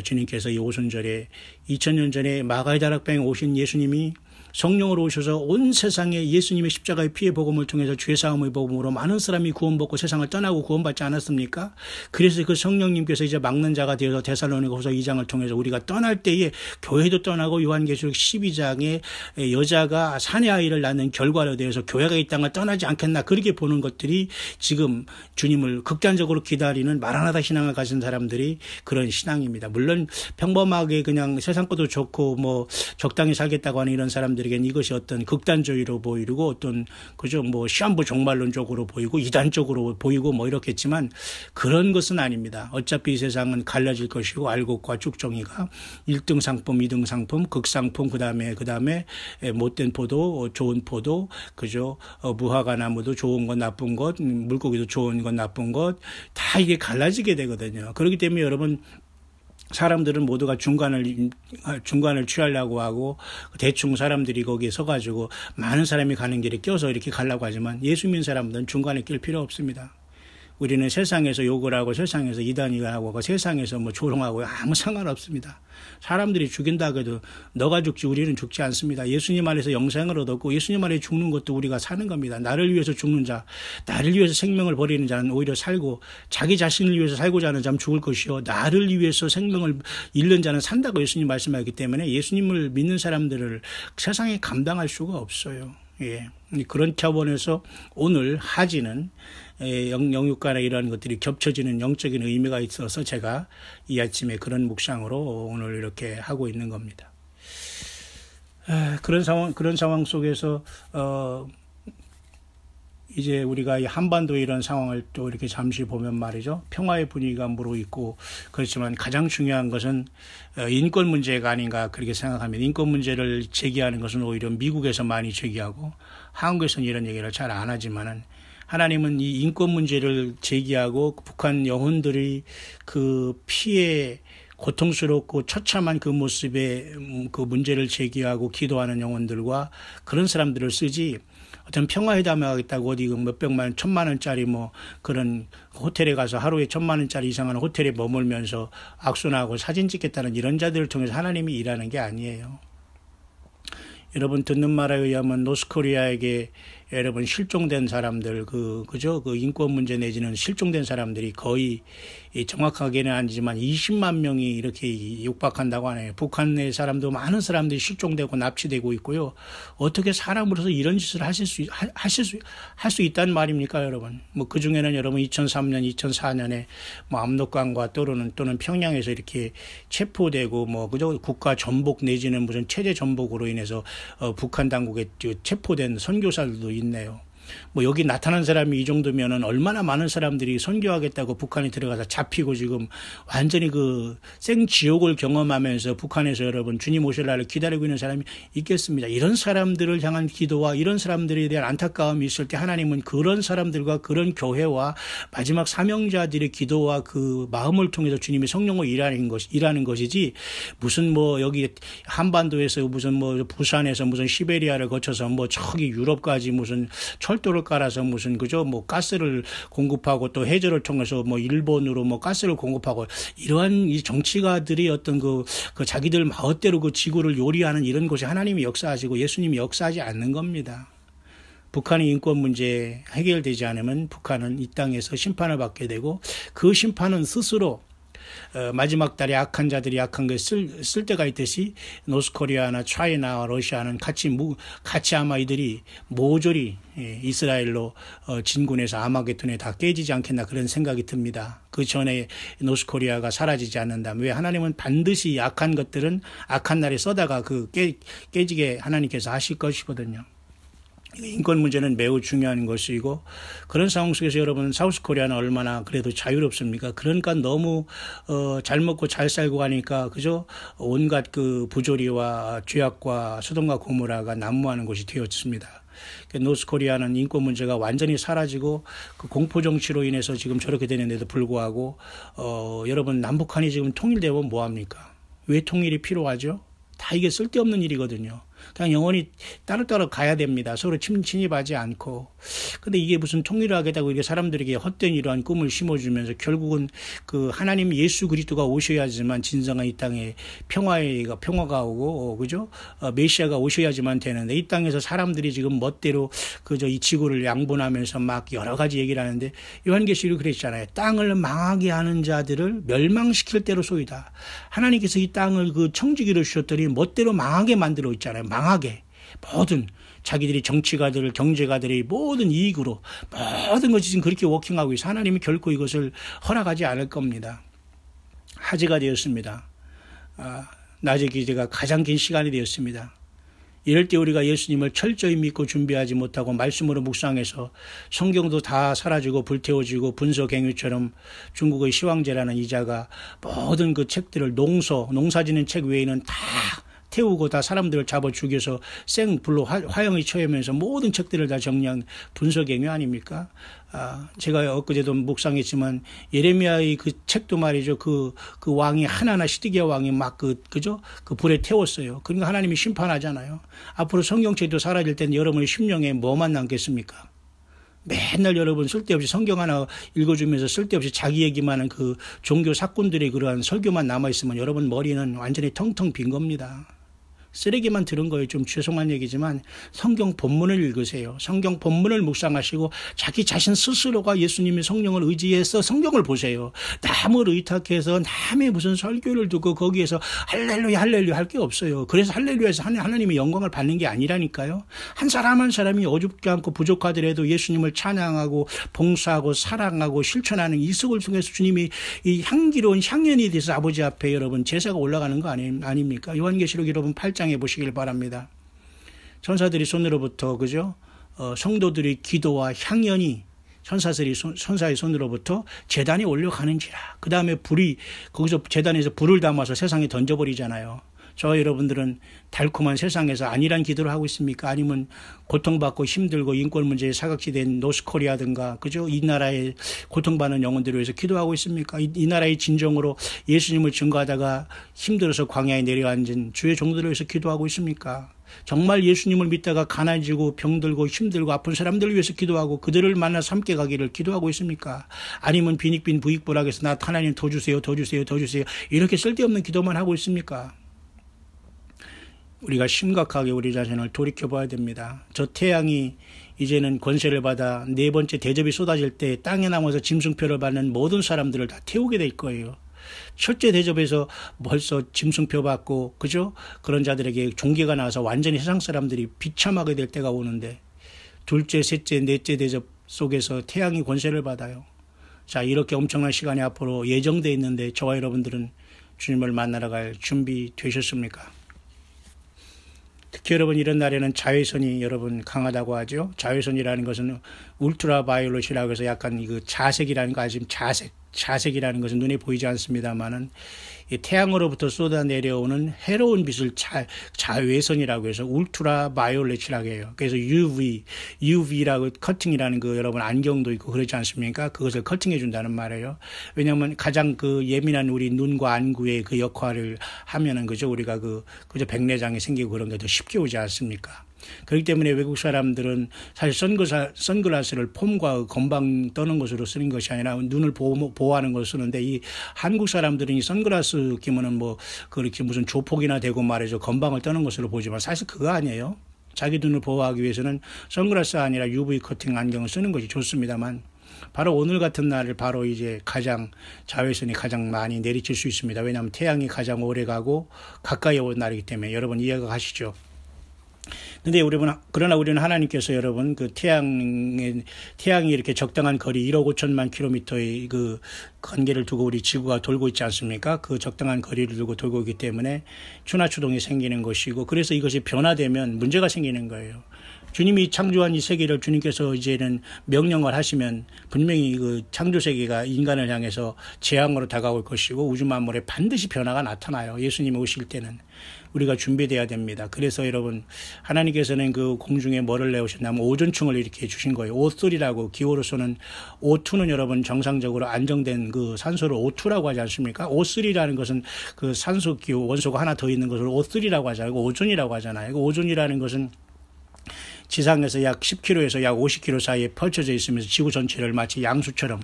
주님께서 이 오순절에 2000년 전에 마가의 다락방에 오신 예수님이 성령으로 오셔서 온 세상에 예수님의 십자가의 피의 복음을 통해서 죄사함의 복음으로 많은 사람이 구원받고 세상을 떠나고 구원받지 않았습니까? 그래서 그 성령님께서 이제 막는 자가 되어서 데살로니가후서 2장을 통해서 우리가 떠날 때에 교회도 떠나고 요한계시록 12장에 여자가 사내아이를 낳는 결과로 대해서 교회가 이 땅을 떠나지 않겠나 그렇게 보는 것들이 지금 주님을 극단적으로 기다리는 마라나다 신앙을 가진 사람들이 그런 신앙입니다. 물론 평범하게 그냥 세상 것도 좋고 뭐 적당히 살겠다고 하는 이런 사람들 에게는 이것이 어떤 극단주의로 보이고 어떤 그죠 뭐 시한부 종말론적으로 보이고 이단적으로 보이고 뭐 이렇겠지만 그런 것은 아닙니다. 어차피 이 세상은 갈라질 것이고 알곡과 쭉정이가 1등 상품, 2등 상품, 극상품 그다음에 못된 포도, 좋은 포도 그죠 무화과 나무도 좋은 것 나쁜 것 물고기도 좋은 것 나쁜 것 다 이게 갈라지게 되거든요. 그렇기 때문에 여러분 사람들은 모두가 중간을 취하려고 하고 대충 사람들이 거기에 서가지고 많은 사람이 가는 길에 껴서 이렇게 가려고 하지만 예수 믿는 사람들은 중간에 낄 필요 없습니다. 우리는 세상에서 욕을 하고 세상에서 이단이가 하고 세상에서 뭐 조롱하고 아무 상관없습니다. 사람들이 죽인다고 해도 너가 죽지 우리는 죽지 않습니다. 예수님 안에서 영생을 얻었고 예수님 안에 죽는 것도 우리가 사는 겁니다. 나를 위해서 죽는 자, 나를 위해서 생명을 버리는 자는 오히려 살고 자기 자신을 위해서 살고자 하는 자는 죽을 것이요 나를 위해서 생명을 잃는 자는 산다고 예수님 말씀하셨기 때문에 예수님을 믿는 사람들을 세상에 감당할 수가 없어요. 예. 그런 차원에서 오늘 하지는 영육간에 이러한 것들이 겹쳐지는 영적인 의미가 있어서 제가 이 아침에 그런 묵상으로 오늘 이렇게 하고 있는 겁니다. 그런 상황 속에서 이제 우리가 이 한반도 이런 상황을 또 이렇게 잠시 보면 말이죠. 평화의 분위기가 무르익고 그렇지만 가장 중요한 것은 인권 문제가 아닌가 그렇게 생각합니다. 인권 문제를 제기하는 것은 오히려 미국에서 많이 제기하고 한국에서는 이런 얘기를 잘 안 하지만은 하나님은 이 인권 문제를 제기하고 북한 영혼들이 그 피해 고통스럽고 처참한 그 모습에 그 문제를 제기하고 기도하는 영혼들과 그런 사람들을 쓰지 어떤 평화회담을 하겠다고 어디 몇백만, 1000만원짜리 뭐 그런 호텔에 가서 하루에 1000만원짜리 이상한 호텔에 머물면서 악순하고 사진 찍겠다는 이런 자들을 통해서 하나님이 일하는 게 아니에요. 여러분 듣는 말에 의하면 노스코리아에게 여러분 실종된 사람들 그죠? 그 인권 문제 내지는 실종된 사람들이 거의 정확하게는 아니지만 20만 명이 이렇게 육박한다고 하네요. 북한 내 사람도 많은 사람들이 실종되고 납치되고 있고요. 어떻게 사람으로서 이런 짓을 할 수 있다는 말입니까, 여러분? 뭐 그 중에는 여러분 2003년, 2004년에 뭐 압록강과 또는 평양에서 이렇게 체포되고 뭐 그저 국가 전복 내지는 무슨 체제 전복으로 인해서 북한 당국에 체포된 선교사들도 있네요. 뭐 여기 나타난 사람이 이 정도면은 얼마나 많은 사람들이 선교하겠다고 북한에 들어가서 잡히고 지금 완전히 그 생지옥을 경험하면서 북한에서 여러분 주님 오실 날을 기다리고 있는 사람이 있겠습니다. 이런 사람들을 향한 기도와 이런 사람들에 대한 안타까움이 있을 때 하나님은 그런 사람들과 그런 교회와 마지막 사명자들의 기도와 그 마음을 통해서 주님이 성령을 일하는 것이지 무슨 뭐 여기 한반도에서 무슨 뭐 부산에서 무슨 시베리아를 거쳐서 뭐 저기 유럽까지 무슨 철도를 깔아서 무슨 그죠 뭐 가스를 공급하고 또 해저를 통해서 뭐 일본으로 뭐 가스를 공급하고 이러한 이 정치가들이 어떤 그 자기들 마음대로 그 지구를 요리하는 이런 것이 하나님이 역사하시고 예수님이 역사하지 않는 겁니다. 북한의 인권 문제 해결되지 않으면 북한은 이 땅에서 심판을 받게 되고 그 심판은 스스로 마지막 달에 악한 자들이 악한 것을 쓸 때가 있듯이 노스코리아나 차이나와 러시아는 같이 아마 이들이 모조리 이스라엘로 진군해서 아마겟돈에 다 깨지지 않겠나 그런 생각이 듭니다. 그 전에 노스코리아가 사라지지 않는다면 왜 하나님은 반드시 악한 것들은 악한 날에 써다가 깨지게 하나님께서 하실 것이거든요. 인권 문제는 매우 중요한 것이고 그런 상황 속에서 여러분 사우스코리아는 얼마나 그래도 자유롭습니까? 그러니까 너무 잘 먹고 잘 살고 가니까 그죠? 온갖 그 부조리와 죄악과 소돔과 고모라가 난무하는 곳이 되었습니다. 노스코리아는 인권 문제가 완전히 사라지고 그 공포 정치로 인해서 지금 저렇게 되는데도 불구하고 여러분 남북한이 지금 통일되면 뭐 합니까? 왜 통일이 필요하죠? 다 이게 쓸데없는 일이거든요. 그냥 영원히 따로따로 가야 됩니다. 서로 침입하지 않고. 근데 이게 무슨 통일을 하겠다고 이게 사람들에게 헛된 이러한 꿈을 심어주면서 결국은 그 하나님 예수 그리스도가 오셔야지만 진정한 이 땅에 평화가 오고, 그죠? 메시아가 오셔야지만 되는데 이 땅에서 사람들이 지금 멋대로 그저 이 지구를 양분하면서 막 여러 가지 얘기를 하는데 요한계시록 그랬잖아요. 땅을 망하게 하는 자들을 멸망시킬 대로 소이다. 하나님께서 이 땅을 그 청지기로 주셨더니 멋대로 망하게 만들어 있잖아요. 망하게. 모든 자기들이 정치가들, 경제가들의 모든 이익으로 모든 것이 지금 그렇게 워킹하고 있어. 하나님이 결코 이것을 허락하지 않을 겁니다. 화제가 되었습니다. 낮의 기대가 가장 긴 시간이 되었습니다. 이럴 때 우리가 예수님을 철저히 믿고 준비하지 못하고 말씀으로 묵상해서 성경도 다 사라지고 불태워지고 분서갱유처럼 중국의 시황제라는 이자가 모든 그 책들을 농사지는 책 외에는 다 태우고 다 사람들을 잡아 죽여서 생불로 화형이 처하면서 모든 책들을 다 정리한 분석행위 아닙니까? 제가 엊그제도 묵상했지만 예레미야의 그 책도 말이죠. 그 왕이 하나하나 시드기야 왕이 막 그죠? 그 불에 태웠어요. 그러니까 하나님이 심판하잖아요. 앞으로 성경책도 사라질 때는 여러분의 심령에 뭐만 남겠습니까? 맨날 여러분 쓸데없이 성경 하나 읽어주면서 쓸데없이 자기 얘기만 하는 그 종교 사건들의 그러한 설교만 남아있으면 여러분 머리는 완전히 텅텅 빈 겁니다. 쓰레기만 들은 거예요. 좀 죄송한 얘기지만 성경 본문을 읽으세요. 성경 본문을 묵상하시고 자기 자신 스스로가 예수님의 성령을 의지해서 성경을 보세요. 남을 의탁해서 남의 무슨 설교를 듣고 거기에서 할렐루야 할렐루야 할 게 없어요. 그래서 할렐루야에서 하나님의 영광을 받는 게 아니라니까요. 한 사람 한 사람이 어줍지 않고 부족하더라도 예수님을 찬양하고 봉사하고 사랑하고 실천하는 이 속을 통해서 주님이 이 향기로운 향연이 돼서 아버지 앞에 여러분 제사가 올라가는 거 아닙니까? 요한계시록 여러분 8장에 보시길 바랍니다. 천사들이 손으로부터 그죠? 성도들의 기도와 향연이 천사의 손으로부터 제단에 올려가는지라. 그 다음에 불이 거기서 제단에서 불을 담아서 세상에 던져버리잖아요. 저 여러분들은 달콤한 세상에서 안일한 기도를 하고 있습니까? 아니면 고통받고 힘들고 인권 문제에 사각지대인 노스코리아든가 그죠? 이 나라에 고통받는 영혼들을 위해서 기도하고 있습니까? 이 나라의 진정으로 예수님을 증거하다가 힘들어서 광야에 내려앉은 주의 종들을 위해서 기도하고 있습니까? 정말 예수님을 믿다가 가난해지고 병들고 힘들고 아픈 사람들을 위해서 기도하고 그들을 만나서 함께 가기를 기도하고 있습니까? 아니면 빈익빈 부익부락해서 나 하나님 더 주세요 더 주세요 더 주세요 이렇게 쓸데없는 기도만 하고 있습니까? 우리가 심각하게 우리 자신을 돌이켜봐야 됩니다. 저 태양이 이제는 권세를 받아 네 번째 대접이 쏟아질 때 땅에 남아서 짐승표를 받는 모든 사람들을 다 태우게 될 거예요. 첫째 대접에서 벌써 짐승표 받고 그죠? 그런 자들에게 종기가 나와서 완전히 세상 사람들이 비참하게 될 때가 오는데 둘째, 셋째, 넷째 대접 속에서 태양이 권세를 받아요. 자, 이렇게 엄청난 시간이 앞으로 예정되어 있는데 저와 여러분들은 주님을 만나러 갈 준비 되셨습니까? 특히 여러분 이런 날에는 자외선이 여러분 강하다고 하죠. 자외선이라는 것은 울트라 바이올렛이라고 해서 약간 그 자색이라는 거 아시면 자색이라는 것은 눈에 보이지 않습니다만은 태양으로부터 쏟아내려오는 해로운 빛을 자외선이라고 해서 울트라 바이올렛이라고 해요. 그래서 UV라고 커팅이라는 그 여러분 안경도 있고 그렇지 않습니까? 그것을 커팅해 준다는 말이에요. 왜냐하면 가장 그 예민한 우리 눈과 안구의 그 역할을 하면은 그죠? 우리가 그저 백내장이 생기고 그런 게 더 쉽게 오지 않습니까? 그렇기 때문에 외국 사람들은 사실 선글라스를 폼과 건방 떠는 것으로 쓰는 것이 아니라 눈을 보호하는 것을 쓰는데 이 한국 사람들은 이 선글라스 끼면은 뭐 그렇게 무슨 조폭이나 되고 말이죠. 건방을 떠는 것으로 보지만 사실 그거 아니에요. 자기 눈을 보호하기 위해서는 선글라스 아니라 UV 커팅 안경을 쓰는 것이 좋습니다만 바로 오늘 같은 날을 바로 이제 자외선이 가장 많이 내리칠 수 있습니다. 왜냐하면 태양이 가장 오래 가고 가까이 온 날이기 때문에 여러분 이해가 가시죠? 그러나 우리는 하나님께서 여러분 그 태양이 이렇게 적당한 거리 1억 5천만 킬로미터의 그 관계를 두고 우리 지구가 돌고 있지 않습니까? 그 적당한 거리를 두고 돌고 있기 때문에 추나추동이 생기는 것이고 그래서 이것이 변화되면 문제가 생기는 거예요. 주님이 창조한 이 세계를 주님께서 이제는 명령을 하시면 분명히 그 창조 세계가 인간을 향해서 재앙으로 다가올 것이고 우주 만물에 반드시 변화가 나타나요. 예수님이 오실 때는. 우리가 준비돼야 됩니다. 그래서 여러분 하나님께서는 그 공중에 뭐를 내오셨냐면 오존층을 이렇게 주신 거예요. O3라고 기호로서는 O2는 여러분 정상적으로 안정된 그 산소를 O2라고 하지 않습니까? O3라는 것은 그 산소 기호 원소가 하나 더 있는 것을 O3라고 하잖아요. 오존이라고 하잖아요. 오존이라는 것은 지상에서 약 10km에서 약 50km 사이에 펼쳐져 있으면서 지구 전체를 마치 양수처럼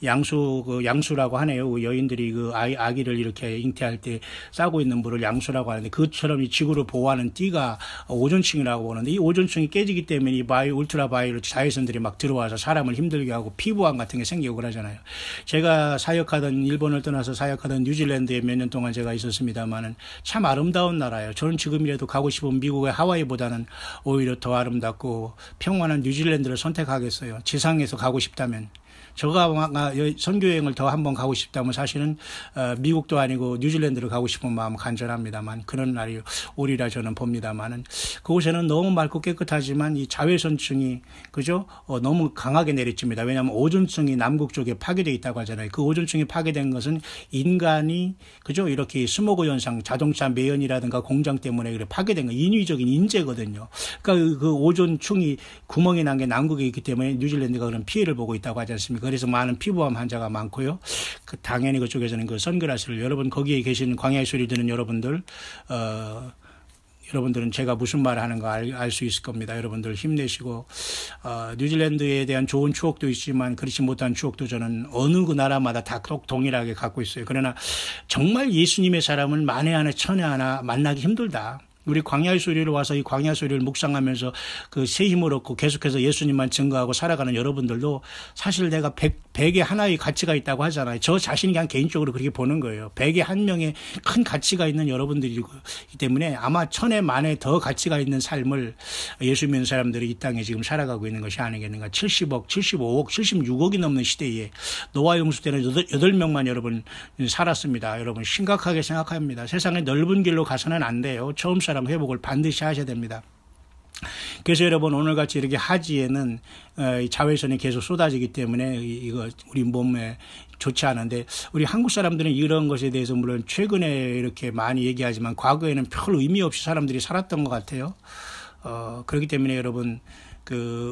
양수라고 하네요. 여인들이 그 아기를 이렇게 잉태할 때 싸고 있는 물을 양수라고 하는데 그처럼 이 지구를 보호하는 띠가 오존층이라고 보는데 이 오존층이 깨지기 때문에 이 울트라 바이올렛 자외선들이 막 들어와서 사람을 힘들게 하고 피부암 같은 게 생기고 그러잖아요. 제가 일본을 떠나서 사역하던 뉴질랜드에 몇 년 동안 제가 있었습니다만은 참 아름다운 나라예요. 저는 지금이라도 가고 싶은 미국의 하와이보다는 오히려 더 아름답고 평안한 뉴질랜드를 선택하겠어요. 지상에서 가고 싶다면. 저가 선교여행을 더 한번 가고 싶다면 사실은 미국도 아니고 뉴질랜드를 가고 싶은 마음 간절합니다만 그런 날이 오리라 저는 봅니다만은 그곳에는 너무 맑고 깨끗하지만 이 자외선층이 그죠 너무 강하게 내리칩니다. 왜냐하면 오존층이 남극 쪽에 파괴되어 있다고 하잖아요. 그 오존층이 파괴된 것은 인간이 그죠 이렇게 스모그 현상, 자동차 매연이라든가 공장 때문에 그래 파괴된 거 인위적인 인재거든요. 그러니까 그 오존층이 구멍이 난 게 남극에 있기 때문에 뉴질랜드가 그런 피해를 보고 있다고 하지 않습니까? 그래서 많은 피부암 환자가 많고요. 당연히 그쪽에서는 그 선글라스를 여러분 거기에 계신 광야의 소리 듣는 여러분들은 제가 무슨 말을 하는 거 알 수 있을 겁니다. 여러분들 힘내시고 뉴질랜드에 대한 좋은 추억도 있지만 그렇지 못한 추억도 저는 어느 그 나라마다 다 동일하게 갖고 있어요. 그러나 정말 예수님의 사람은 만에 하나 천에 하나 만나기 힘들다. 우리 광야의 소리를 와서 이 광야 소리를 묵상하면서 그 새 힘을 얻고 계속해서 예수님만 증거하고 살아가는 여러분들도 사실 내가 100에 하나의 가치가 있다고 하잖아요. 저 자신이 그냥 개인적으로 그렇게 보는 거예요. 100에 한 명의 큰 가치가 있는 여러분들이기 때문에 아마 1000에 만에 더 가치가 있는 삶을 예수 믿는 사람들이 이 땅에 지금 살아가고 있는 것이 아니겠는가. 70억, 75억, 76억이 넘는 시대에 노아 홍수 때는 8명만 여러분 살았습니다. 여러분 심각하게 생각합니다. 세상의 넓은 길로 가서는 안 돼요. 처음 사람 회복을 반드시 하셔야 됩니다. 그래서 여러분 오늘같이 이렇게 하지에는 자외선이 계속 쏟아지기 때문에 이거 우리 몸에 좋지 않은데 우리 한국 사람들은 이런 것에 대해서 물론 최근에 이렇게 많이 얘기하지만 과거에는 별 의미 없이 사람들이 살았던 것 같아요. 그렇기 때문에 여러분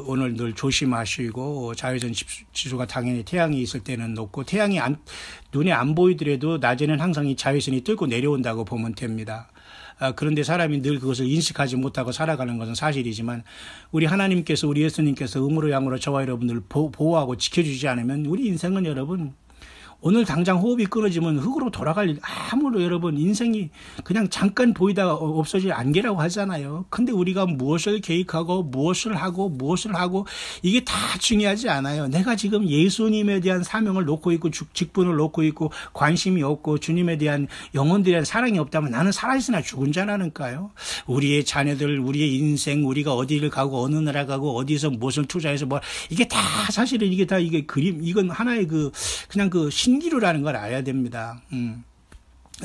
오늘 늘 조심하시고 자외선 지수가 당연히 태양이 있을 때는 높고 태양이 눈에 안 보이더라도 낮에는 항상 이 자외선이 뚫고 내려온다고 보면 됩니다. 그런데 사람이 늘 그것을 인식하지 못하고 살아가는 것은 사실이지만 우리 하나님께서 우리 예수님께서 음으로 양으로 저와 여러분들을 보호하고 지켜주지 않으면 우리 인생은 여러분 오늘 당장 호흡이 끊어지면 흙으로 돌아갈 일 아무로 여러분 인생이 그냥 잠깐 보이다가 없어질 안개라고 하잖아요. 근데 우리가 무엇을 계획하고 무엇을 하고 이게 다 중요하지 않아요. 내가 지금 예수님에 대한 사명을 놓고 있고 직분을 놓고 있고 관심이 없고 주님에 대한 영혼들에 대한 사랑이 없다면 나는 살아있으나 죽은 자라니까요. 우리의 자녀들, 우리의 인생, 우리가 어디를 가고 어느 나라 가고 어디서 무엇을 투자해서 뭐 이게 다 사실은 이게 다 이게 그림, 이건 하나의 그냥 신기루라는 걸 알아야 됩니다.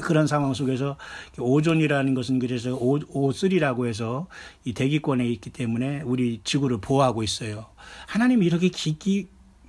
그런 상황 속에서 오존이라는 것은 그래서 O3라고 해서 이 대기권에 있기 때문에 우리 지구를 보호하고 있어요. 하나님이 이렇게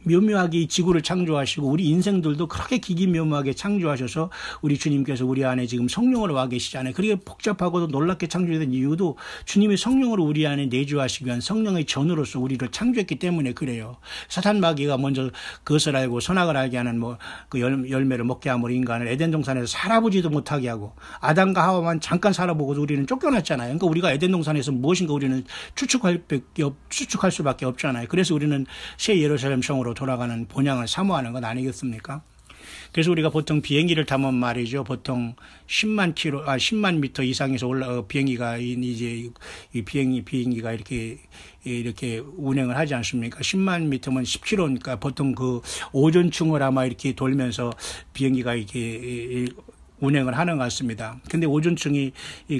묘묘하게 이 지구를 창조하시고 우리 인생들도 그렇게 기기묘묘하게 창조하셔서 우리 주님께서 우리 안에 지금 성령으로 와 계시잖아요. 그렇게 복잡하고도 놀랍게 창조된 이유도 주님이 성령으로 우리 안에 내주하시기 위한 성령의 전으로서 우리를 창조했기 때문에 그래요. 사탄 마귀가 먼저 그것을 알고 선악을 알게 하는 그 열매를 먹게 함으로 인간을 에덴 동산에서 살아보지도 못하게 하고 아담과 하와만 잠깐 살아보고도 우리는 쫓겨났잖아요. 그러니까 우리가 에덴 동산에서 무엇인가 우리는 추측할 수밖에 없잖아요. 그래서 우리는 새 예루살렘 성으로 돌아가는 본향을 사모하는 건 아니겠습니까? 그래서 우리가 보통 비행기를 타면 말이죠. 보통 10만 미터 이상에서 비행기가 이제 이 비행기가 이렇게 운행을 하지 않습니까? 10만 미터면 10km니까 보통 그 오존층을 아마 이렇게 돌면서 비행기가 이렇게 운행을 하는 것 같습니다. 근데 오존층이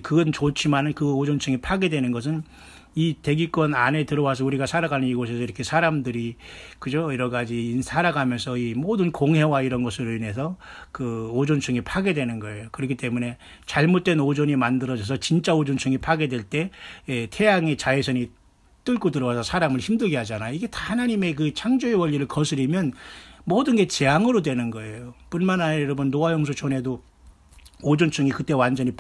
그건 좋지만 그 오존층이 파괴되는 것은 이 대기권 안에 들어와서 우리가 살아가는 이곳에서 이렇게 사람들이 그죠 여러 가지 살아가면서 이 모든 공해와 이런 것으로 인해서 그 오존층이 파괴되는 거예요. 그렇기 때문에 잘못된 오존이 만들어져서 진짜 오존층이 파괴될 때 태양의 자외선이 뚫고 들어와서 사람을 힘들게 하잖아요. 이게 다 하나님의 그 창조의 원리를 거스리면 모든 게 재앙으로 되는 거예요. 뿐만 아니라 여러분 노아 홍수 전에도 오존층이 그때 완전히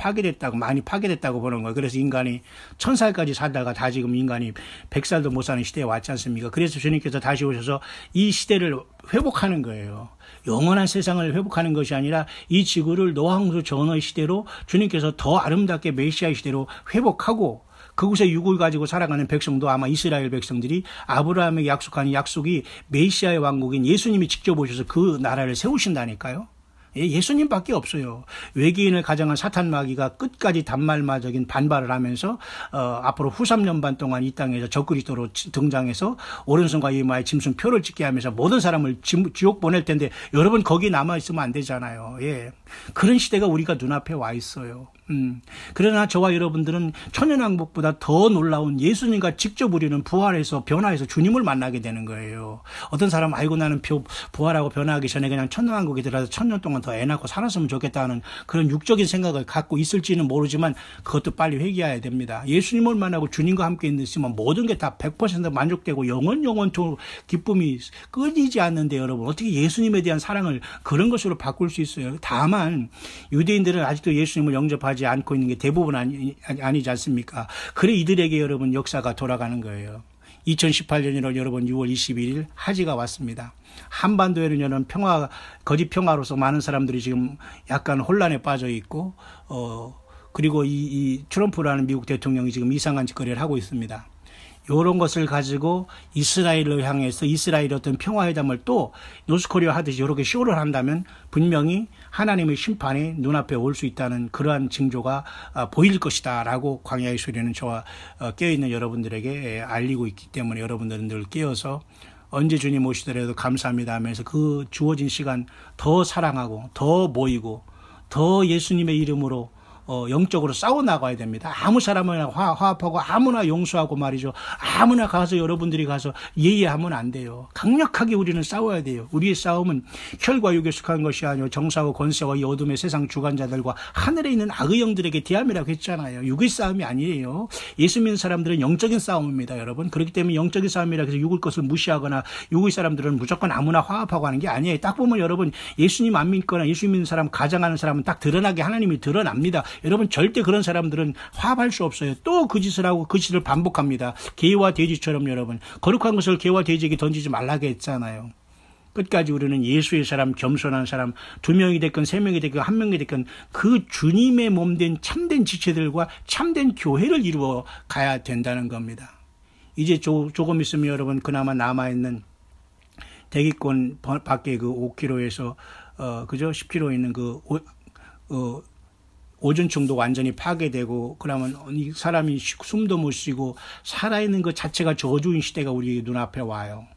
많이 파괴됐다고 보는 거예요. 그래서 인간이 1000살까지 살다가 다 지금 인간이 100살도 못 사는 시대에 왔지 않습니까? 그래서 주님께서 다시 오셔서 이 시대를 회복하는 거예요. 영원한 세상을 회복하는 것이 아니라 이 지구를 노아 홍수 전의 시대로 주님께서 더 아름답게 메시아의 시대로 회복하고 그곳에 육을 가지고 살아가는 백성도 아마 이스라엘 백성들이 아브라함에게 약속한 약속이 메시아의 왕국인 예수님이 직접 오셔서 그 나라를 세우신다니까요. 예수님밖에 없어요. 외계인을 가장한 사탄 마귀가 끝까지 단말마적인 반발을 하면서 앞으로 후 3년 반 동안 이 땅에서 적그리스도로 등장해서 오른손과 이마에 짐승표를 찍게 하면서 모든 사람을 지옥 보낼 텐데 여러분 거기 남아 있으면 안 되잖아요. 예. 그런 시대가 우리가 눈앞에 와 있어요. 그러나 저와 여러분들은 천연왕복보다 더 놀라운 예수님과 직접 우리는 부활해서 변화해서 주님을 만나게 되는 거예요. 어떤 사람 아이고 나는 부활하고 변화하기 전에 그냥 천연왕국에 들어가서 1000년 동안 더 애 낳고 살았으면 좋겠다는 그런 육적인 생각을 갖고 있을지는 모르지만 그것도 빨리 회개해야 됩니다. 예수님을 만나고 주님과 함께 있으면 모든 게 다 100% 만족되고 영원토록 기쁨이 끊이지 않는데 여러분 어떻게 예수님에 대한 사랑을 그런 것으로 바꿀 수 있어요? 다만 유대인들은 아직도 예수님을 영접하지 않고 있는 게 대부분 아니지 않습니까? 그래 이들에게 여러분 역사가 돌아가는 거예요. 2018년 1월 여러분 6월 21일 하지가 왔습니다. 한반도에는 여러분 거짓 평화로서 많은 사람들이 지금 약간 혼란에 빠져 있고 그리고 이 트럼프라는 미국 대통령이 지금 이상한 짓거리를 하고 있습니다. 이런 것을 가지고 이스라엘을 향해서 이스라엘의 어떤 평화회담을 또 노스코리아 하듯이 이렇게 쇼를 한다면 분명히 하나님의 심판이 눈앞에 올 수 있다는 그러한 징조가 보일 것이다 라고 광야의 소리는 저와 깨어있는 여러분들에게 알리고 있기 때문에 여러분들은 늘 깨어서 언제 주님 오시더라도 감사합니다 하면서 그 주어진 시간 더 사랑하고 더 모이고 더 예수님의 이름으로 영적으로 싸워나가야 됩니다. 아무 사람이나 화합하고 아무나 용서하고 말이죠. 아무나 가서 여러분들이 가서 예의하면 안 돼요. 강력하게 우리는 싸워야 돼요. 우리의 싸움은 혈과 육에 속한 것이 아니고 정사와 권세와 이 어둠의 세상 주관자들과 하늘에 있는 악의 영들에게 대함이라고 했잖아요. 육의 싸움이 아니에요. 예수 믿는 사람들은 영적인 싸움입니다. 여러분. 그렇기 때문에 영적인 싸움이라 해서 육의 것을 무시하거나 육의 사람들은 무조건 아무나 화합하고 하는 게 아니에요. 딱 보면 여러분 예수님 안 믿거나 예수 믿는 사람 가장하는 사람은 딱 드러나게 하나님이 드러납니다. 여러분 절대 그런 사람들은 화합할 수 없어요. 또 그 짓을 하고 그 짓을 반복합니다. 개와 돼지처럼 여러분 거룩한 것을 개와 돼지에게 던지지 말라고 했잖아요. 끝까지 우리는 예수의 사람, 겸손한 사람, 2명이 됐건 3명이 됐건 1명이 됐건 그 주님의 몸된 참된 지체들과 참된 교회를 이루어 가야 된다는 겁니다. 이제 조금 있으면 여러분 그나마 남아있는 대기권 밖에 그 5km에서 그죠? 10km 있는 오존층도 완전히 파괴되고, 그러면 이 사람이 숨도 못 쉬고 살아있는 것 자체가 저주인 시대가 우리 눈앞에 와요.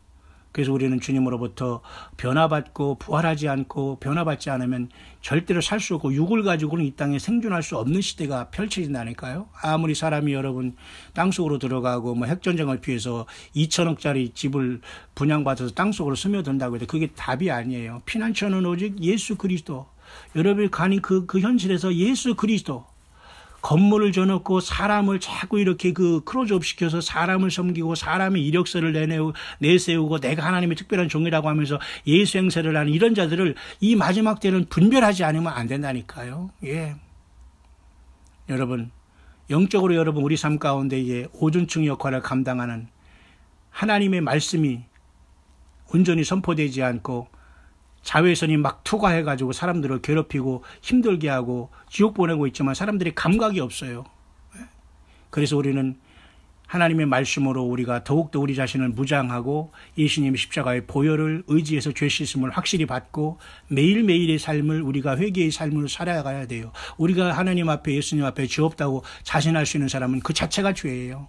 그래서 우리는 주님으로부터 변화받고 부활하지 않고 변화받지 않으면 절대로 살 수 없고, 육을 가지고는 이 땅에 생존할 수 없는 시대가 펼쳐진다니까요. 아무리 사람이 여러분 땅속으로 들어가고 핵전쟁을 피해서 2천억짜리 집을 분양받아서 땅속으로 스며든다고 해도 그게 답이 아니에요. 피난처는 오직 예수 그리스도. 여러분이 가는 그 현실에서 예수 그리스도, 건물을 줘놓고 사람을 자꾸 이렇게 클로즈업 시켜서 사람을 섬기고 사람의 이력서를 내세우고 내가 하나님의 특별한 종이라고 하면서 예수 행세를 하는 이런 자들을 이 마지막 때는 분별하지 않으면 안 된다니까요. 예. 여러분, 영적으로 여러분 우리 삶 가운데 이제 오존층 역할을 감당하는 하나님의 말씀이 온전히 선포되지 않고 자외선이 막 투과해가지고 사람들을 괴롭히고 힘들게 하고 지옥 보내고 있지만 사람들이 감각이 없어요. 그래서 우리는 하나님의 말씀으로 우리가 더욱더 우리 자신을 무장하고 예수님의 십자가의 보혈을 의지해서 죄 씻음을 확실히 받고 매일매일의 삶을 우리가 회개의 삶으로 살아가야 돼요. 우리가 하나님 앞에 예수님 앞에 죄 없다고 자신할 수 있는 사람은 그 자체가 죄예요.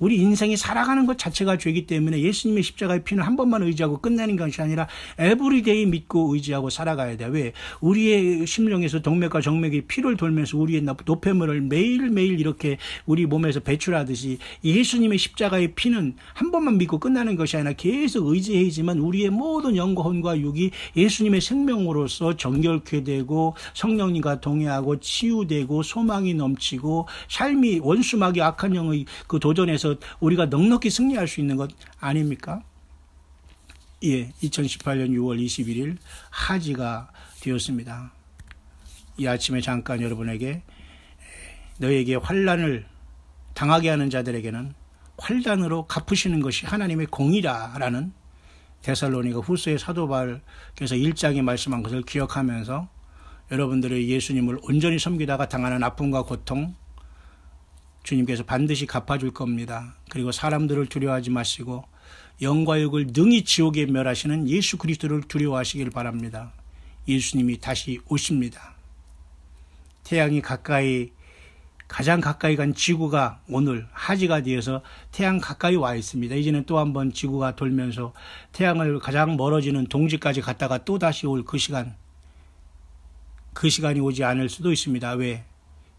우리 인생이 살아가는 것 자체가 죄이기 때문에 예수님의 십자가의 피는 한 번만 의지하고 끝내는 것이 아니라 에브리데이 믿고 의지하고 살아가야 돼요. 왜? 우리의 심령에서 동맥과 정맥이 피를 돌면서 우리의 노폐물을 매일매일 이렇게 우리 몸에서 배출하듯이 예수님의 십자가의 피는 한 번만 믿고 끝나는 것이 아니라 계속 의지해야지만 우리의 모든 영혼과 육이 예수님의 생명으로서 정결케 되고 성령님과 동행하고 치유되고 소망이 넘치고 삶이 원수마귀 악한 영의 그 도전에서 우리가 넉넉히 승리할 수 있는 것 아닙니까? 예, 2018년 6월 21일 하지가 되었습니다. 이 아침에 잠깐 여러분에게 너에게 환난을 당하게 하는 자들에게는 환난으로 갚으시는 것이 하나님의 공이라라는 데살로니가 후서의 사도 바울께서 1장에 말씀한 것을 기억하면서 여러분들의 예수님을 온전히 섬기다가 당하는 아픔과 고통 주님께서 반드시 갚아줄 겁니다. 그리고 사람들을 두려워하지 마시고 영과 육을 능히 지옥에 멸하시는 예수 그리스도를 두려워하시길 바랍니다. 예수님이 다시 오십니다. 태양이 가장 가까이 간 지구가 오늘 하지가 되어서 태양 가까이 와 있습니다. 이제는 또 한 번 지구가 돌면서 태양을 가장 멀어지는 동지까지 갔다가 또 다시 올 그 시간이 오지 않을 수도 있습니다. 왜?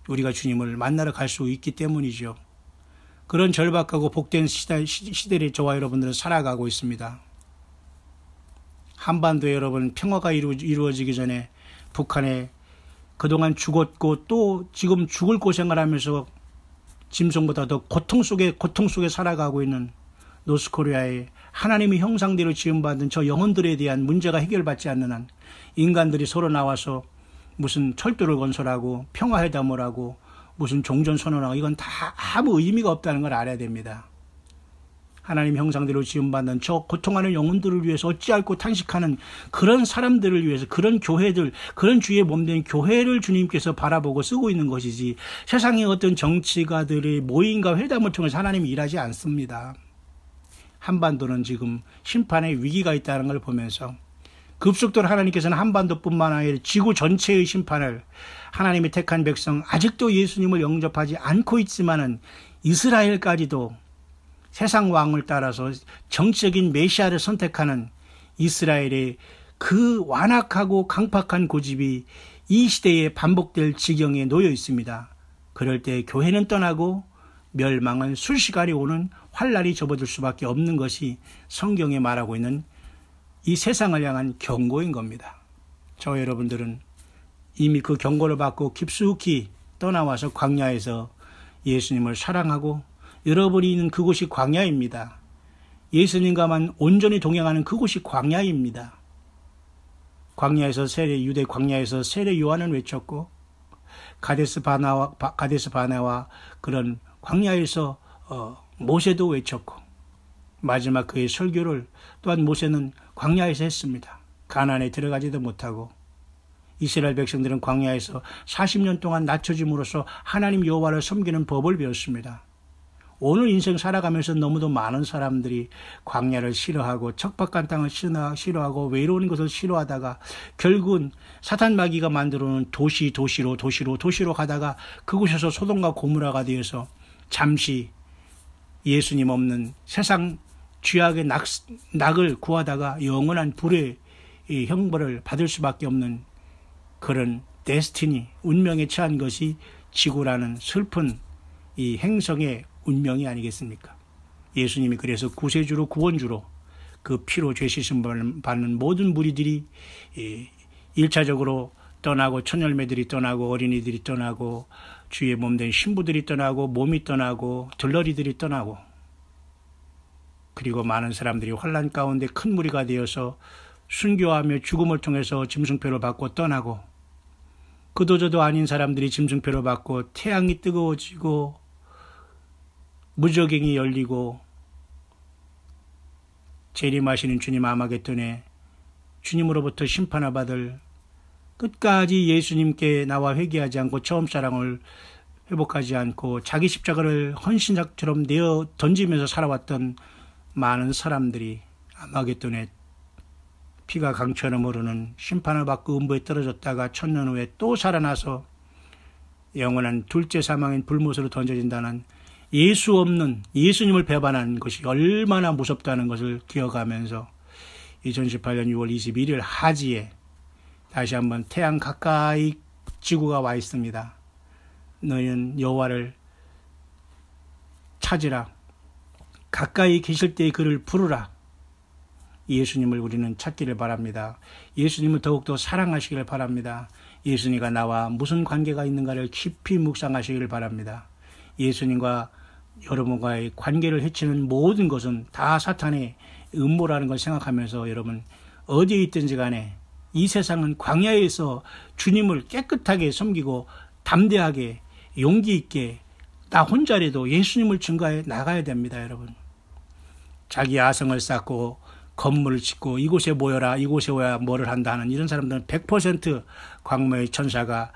우리가 주님을 만나러 갈 수 있기 때문이죠. 그런 절박하고 복된 시대를 저와 여러분들은 살아가고 있습니다. 한반도에 여러분 평화가 이루어지기 전에 북한에 그동안 죽었고 또 지금 죽을 고생을 하면서 짐승보다 더 고통 속에 살아가고 있는 노스코리아의 하나님의 형상대로 지음받은 저 영혼들에 대한 문제가 해결받지 않는 한 인간들이 서로 나와서 무슨 철도를 건설하고 평화회담을 하고 무슨 종전선언하고 이건 다 아무 의미가 없다는 걸 알아야 됩니다. 하나님 형상대로 지음받는 저 고통하는 영혼들을 위해서 어찌할꼬 탄식하는 그런 사람들을 위해서 그런 교회들, 그런 주의 몸된 교회를 주님께서 바라보고 쓰고 있는 것이지 세상의 어떤 정치가들의 모임과 회담을 통해서 하나님이 일하지 않습니다. 한반도는 지금 심판의 위기가 있다는 걸 보면서 급속도로 하나님께서는 한반도뿐만 아니라 지구 전체의 심판을 하나님이 택한 백성 아직도 예수님을 영접하지 않고 있지만은 이스라엘까지도 세상 왕을 따라서 정치적인 메시아를 선택하는 이스라엘의 그 완악하고 강팍한 고집이 이 시대에 반복될 지경에 놓여 있습니다. 그럴 때 교회는 떠나고 멸망은 순식간에 오는 환난이 접어들 수밖에 없는 것이 성경에 말하고 있는 이 세상을 향한 경고인 겁니다. 저와 여러분들은 이미 그 경고를 받고 깊숙이 떠나와서 광야에서 예수님을 사랑하고 여러분이 있는 그곳이 광야입니다. 예수님과만 온전히 동행하는 그곳이 광야입니다. 광야에서 유대 광야에서 세례 요한은 외쳤고 가데스 바네와 그런 광야에서 모세도 외쳤고 마지막 그의 설교를 또한 모세는 광야에서 했습니다. 가나안에 들어가지도 못하고 이스라엘 백성들은 광야에서 40년 동안 낮춰짐으로써 하나님 여호와를 섬기는 법을 배웠습니다. 오늘 인생 살아가면서 너무도 많은 사람들이 광야를 싫어하고 척박한 땅을 싫어하고 외로운 것을 싫어하다가 결국은 사탄 마귀가 만들어놓은 도시로 가다가 그곳에서 소돔과 고모라가 되어서 잠시 예수님 없는 세상 죄악의 낙을 구하다가 영원한 불의 형벌을 받을 수밖에 없는 그런 데스티니, 운명에 처한 것이 지구라는 슬픈 이 행성의 운명이 아니겠습니까? 예수님이 그래서 구세주로 구원주로 그 피로 죄 씻음 받는 모든 무리들이 1차적으로 떠나고 천열매들이 떠나고 어린이들이 떠나고 주의 몸된 신부들이 떠나고 몸이 떠나고 들러리들이 떠나고 그리고 많은 사람들이 환난 가운데 큰 무리가 되어서 순교하며 죽음을 통해서 짐승표를 받고 떠나고 그도저도 아닌 사람들이 짐승표를 받고 태양이 뜨거워지고 무저갱이 열리고 재림하시는 주님 아마겟돈에 주님으로부터 심판을 받을 끝까지 예수님께 나와 회개하지 않고 처음 사랑을 회복하지 않고 자기 십자가를 헌신작처럼 내어 던지면서 살아왔던 많은 사람들이 아마겟돈에 피가 강처럼 흐르는 심판을 받고 음부에 떨어졌다가 1000년 후에 또 살아나서 영원한 둘째 사망인 불못으로 던져진다는 예수 없는 예수님을 배반한 것이 얼마나 무섭다는 것을 기억하면서 2018년 6월 21일 하지에 다시 한번 태양 가까이 지구가 와 있습니다. 너희는 여호와를 찾으라. 가까이 계실 때에 그를 부르라. 예수님을 우리는 찾기를 바랍니다. 예수님을 더욱더 사랑하시기를 바랍니다. 예수님과 나와 무슨 관계가 있는가를 깊이 묵상하시기를 바랍니다. 예수님과 여러분과의 관계를 해치는 모든 것은 다 사탄의 음모라는 걸 생각하면서 여러분 어디에 있든지 간에 이 세상은 광야에서 주님을 깨끗하게 섬기고 담대하게 용기 있게 나 혼자라도 예수님을 증거해 나가야 됩니다. 여러분 자기 아성을 쌓고 건물을 짓고 이곳에 모여라 이곳에 와야 뭐를 한다 하는 이런 사람들은 100% 광야의 천사가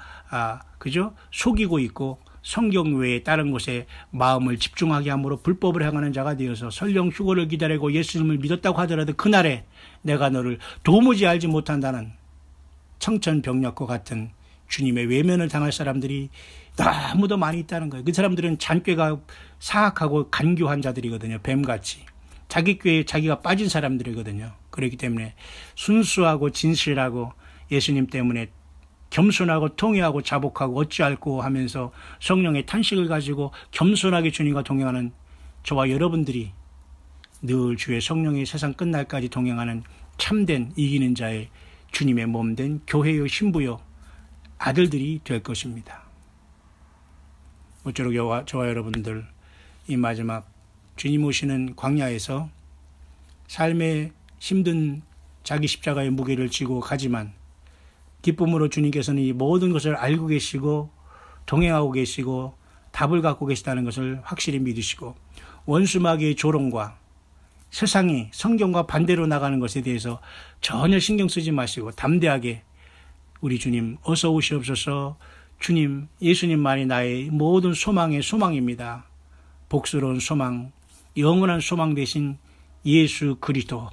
그죠? 속이고 있고 성경 외에 다른 곳에 마음을 집중하게 함으로 불법을 행하는 자가 되어서 설령 휴거를 기다리고 예수님을 믿었다고 하더라도 그날에 내가 너를 도무지 알지 못한다는 청천벽력과 같은 주님의 외면을 당할 사람들이 너무도 많이 있다는 거예요. 그 사람들은 잔꾀가 사악하고 간교한 자들이거든요. 뱀같이. 자기 꾀에 자기가 빠진 사람들이거든요. 그렇기 때문에 순수하고 진실하고 예수님 때문에 겸손하고 통회하고 자복하고 어찌할꼬 하면서 성령의 탄식을 가지고 겸손하게 주님과 동행하는 저와 여러분들이 늘 주의 성령의 세상 끝날까지 동행하는 참된 이기는 자의 주님의 몸된 교회요 신부요 아들들이 될 것입니다. 모쪼록 저와 여러분들 이 마지막 주님 오시는 광야에서 삶의 힘든 자기 십자가의 무게를 지고 가지만 기쁨으로 주님께서는 이 모든 것을 알고 계시고 동행하고 계시고 답을 갖고 계시다는 것을 확실히 믿으시고 원수마귀의 조롱과 세상이 성경과 반대로 나가는 것에 대해서 전혀 신경 쓰지 마시고 담대하게 우리 주님 어서 오시옵소서. 주님 예수님만이 나의 모든 소망의 소망입니다. 복스러운 소망 영원한 소망 되신 예수 그리스도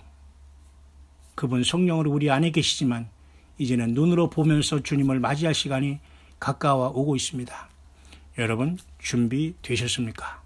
그분 성령으로 우리 안에 계시지만 이제는 눈으로 보면서 주님을 맞이할 시간이 가까워 오고 있습니다. 여러분 준비되셨습니까?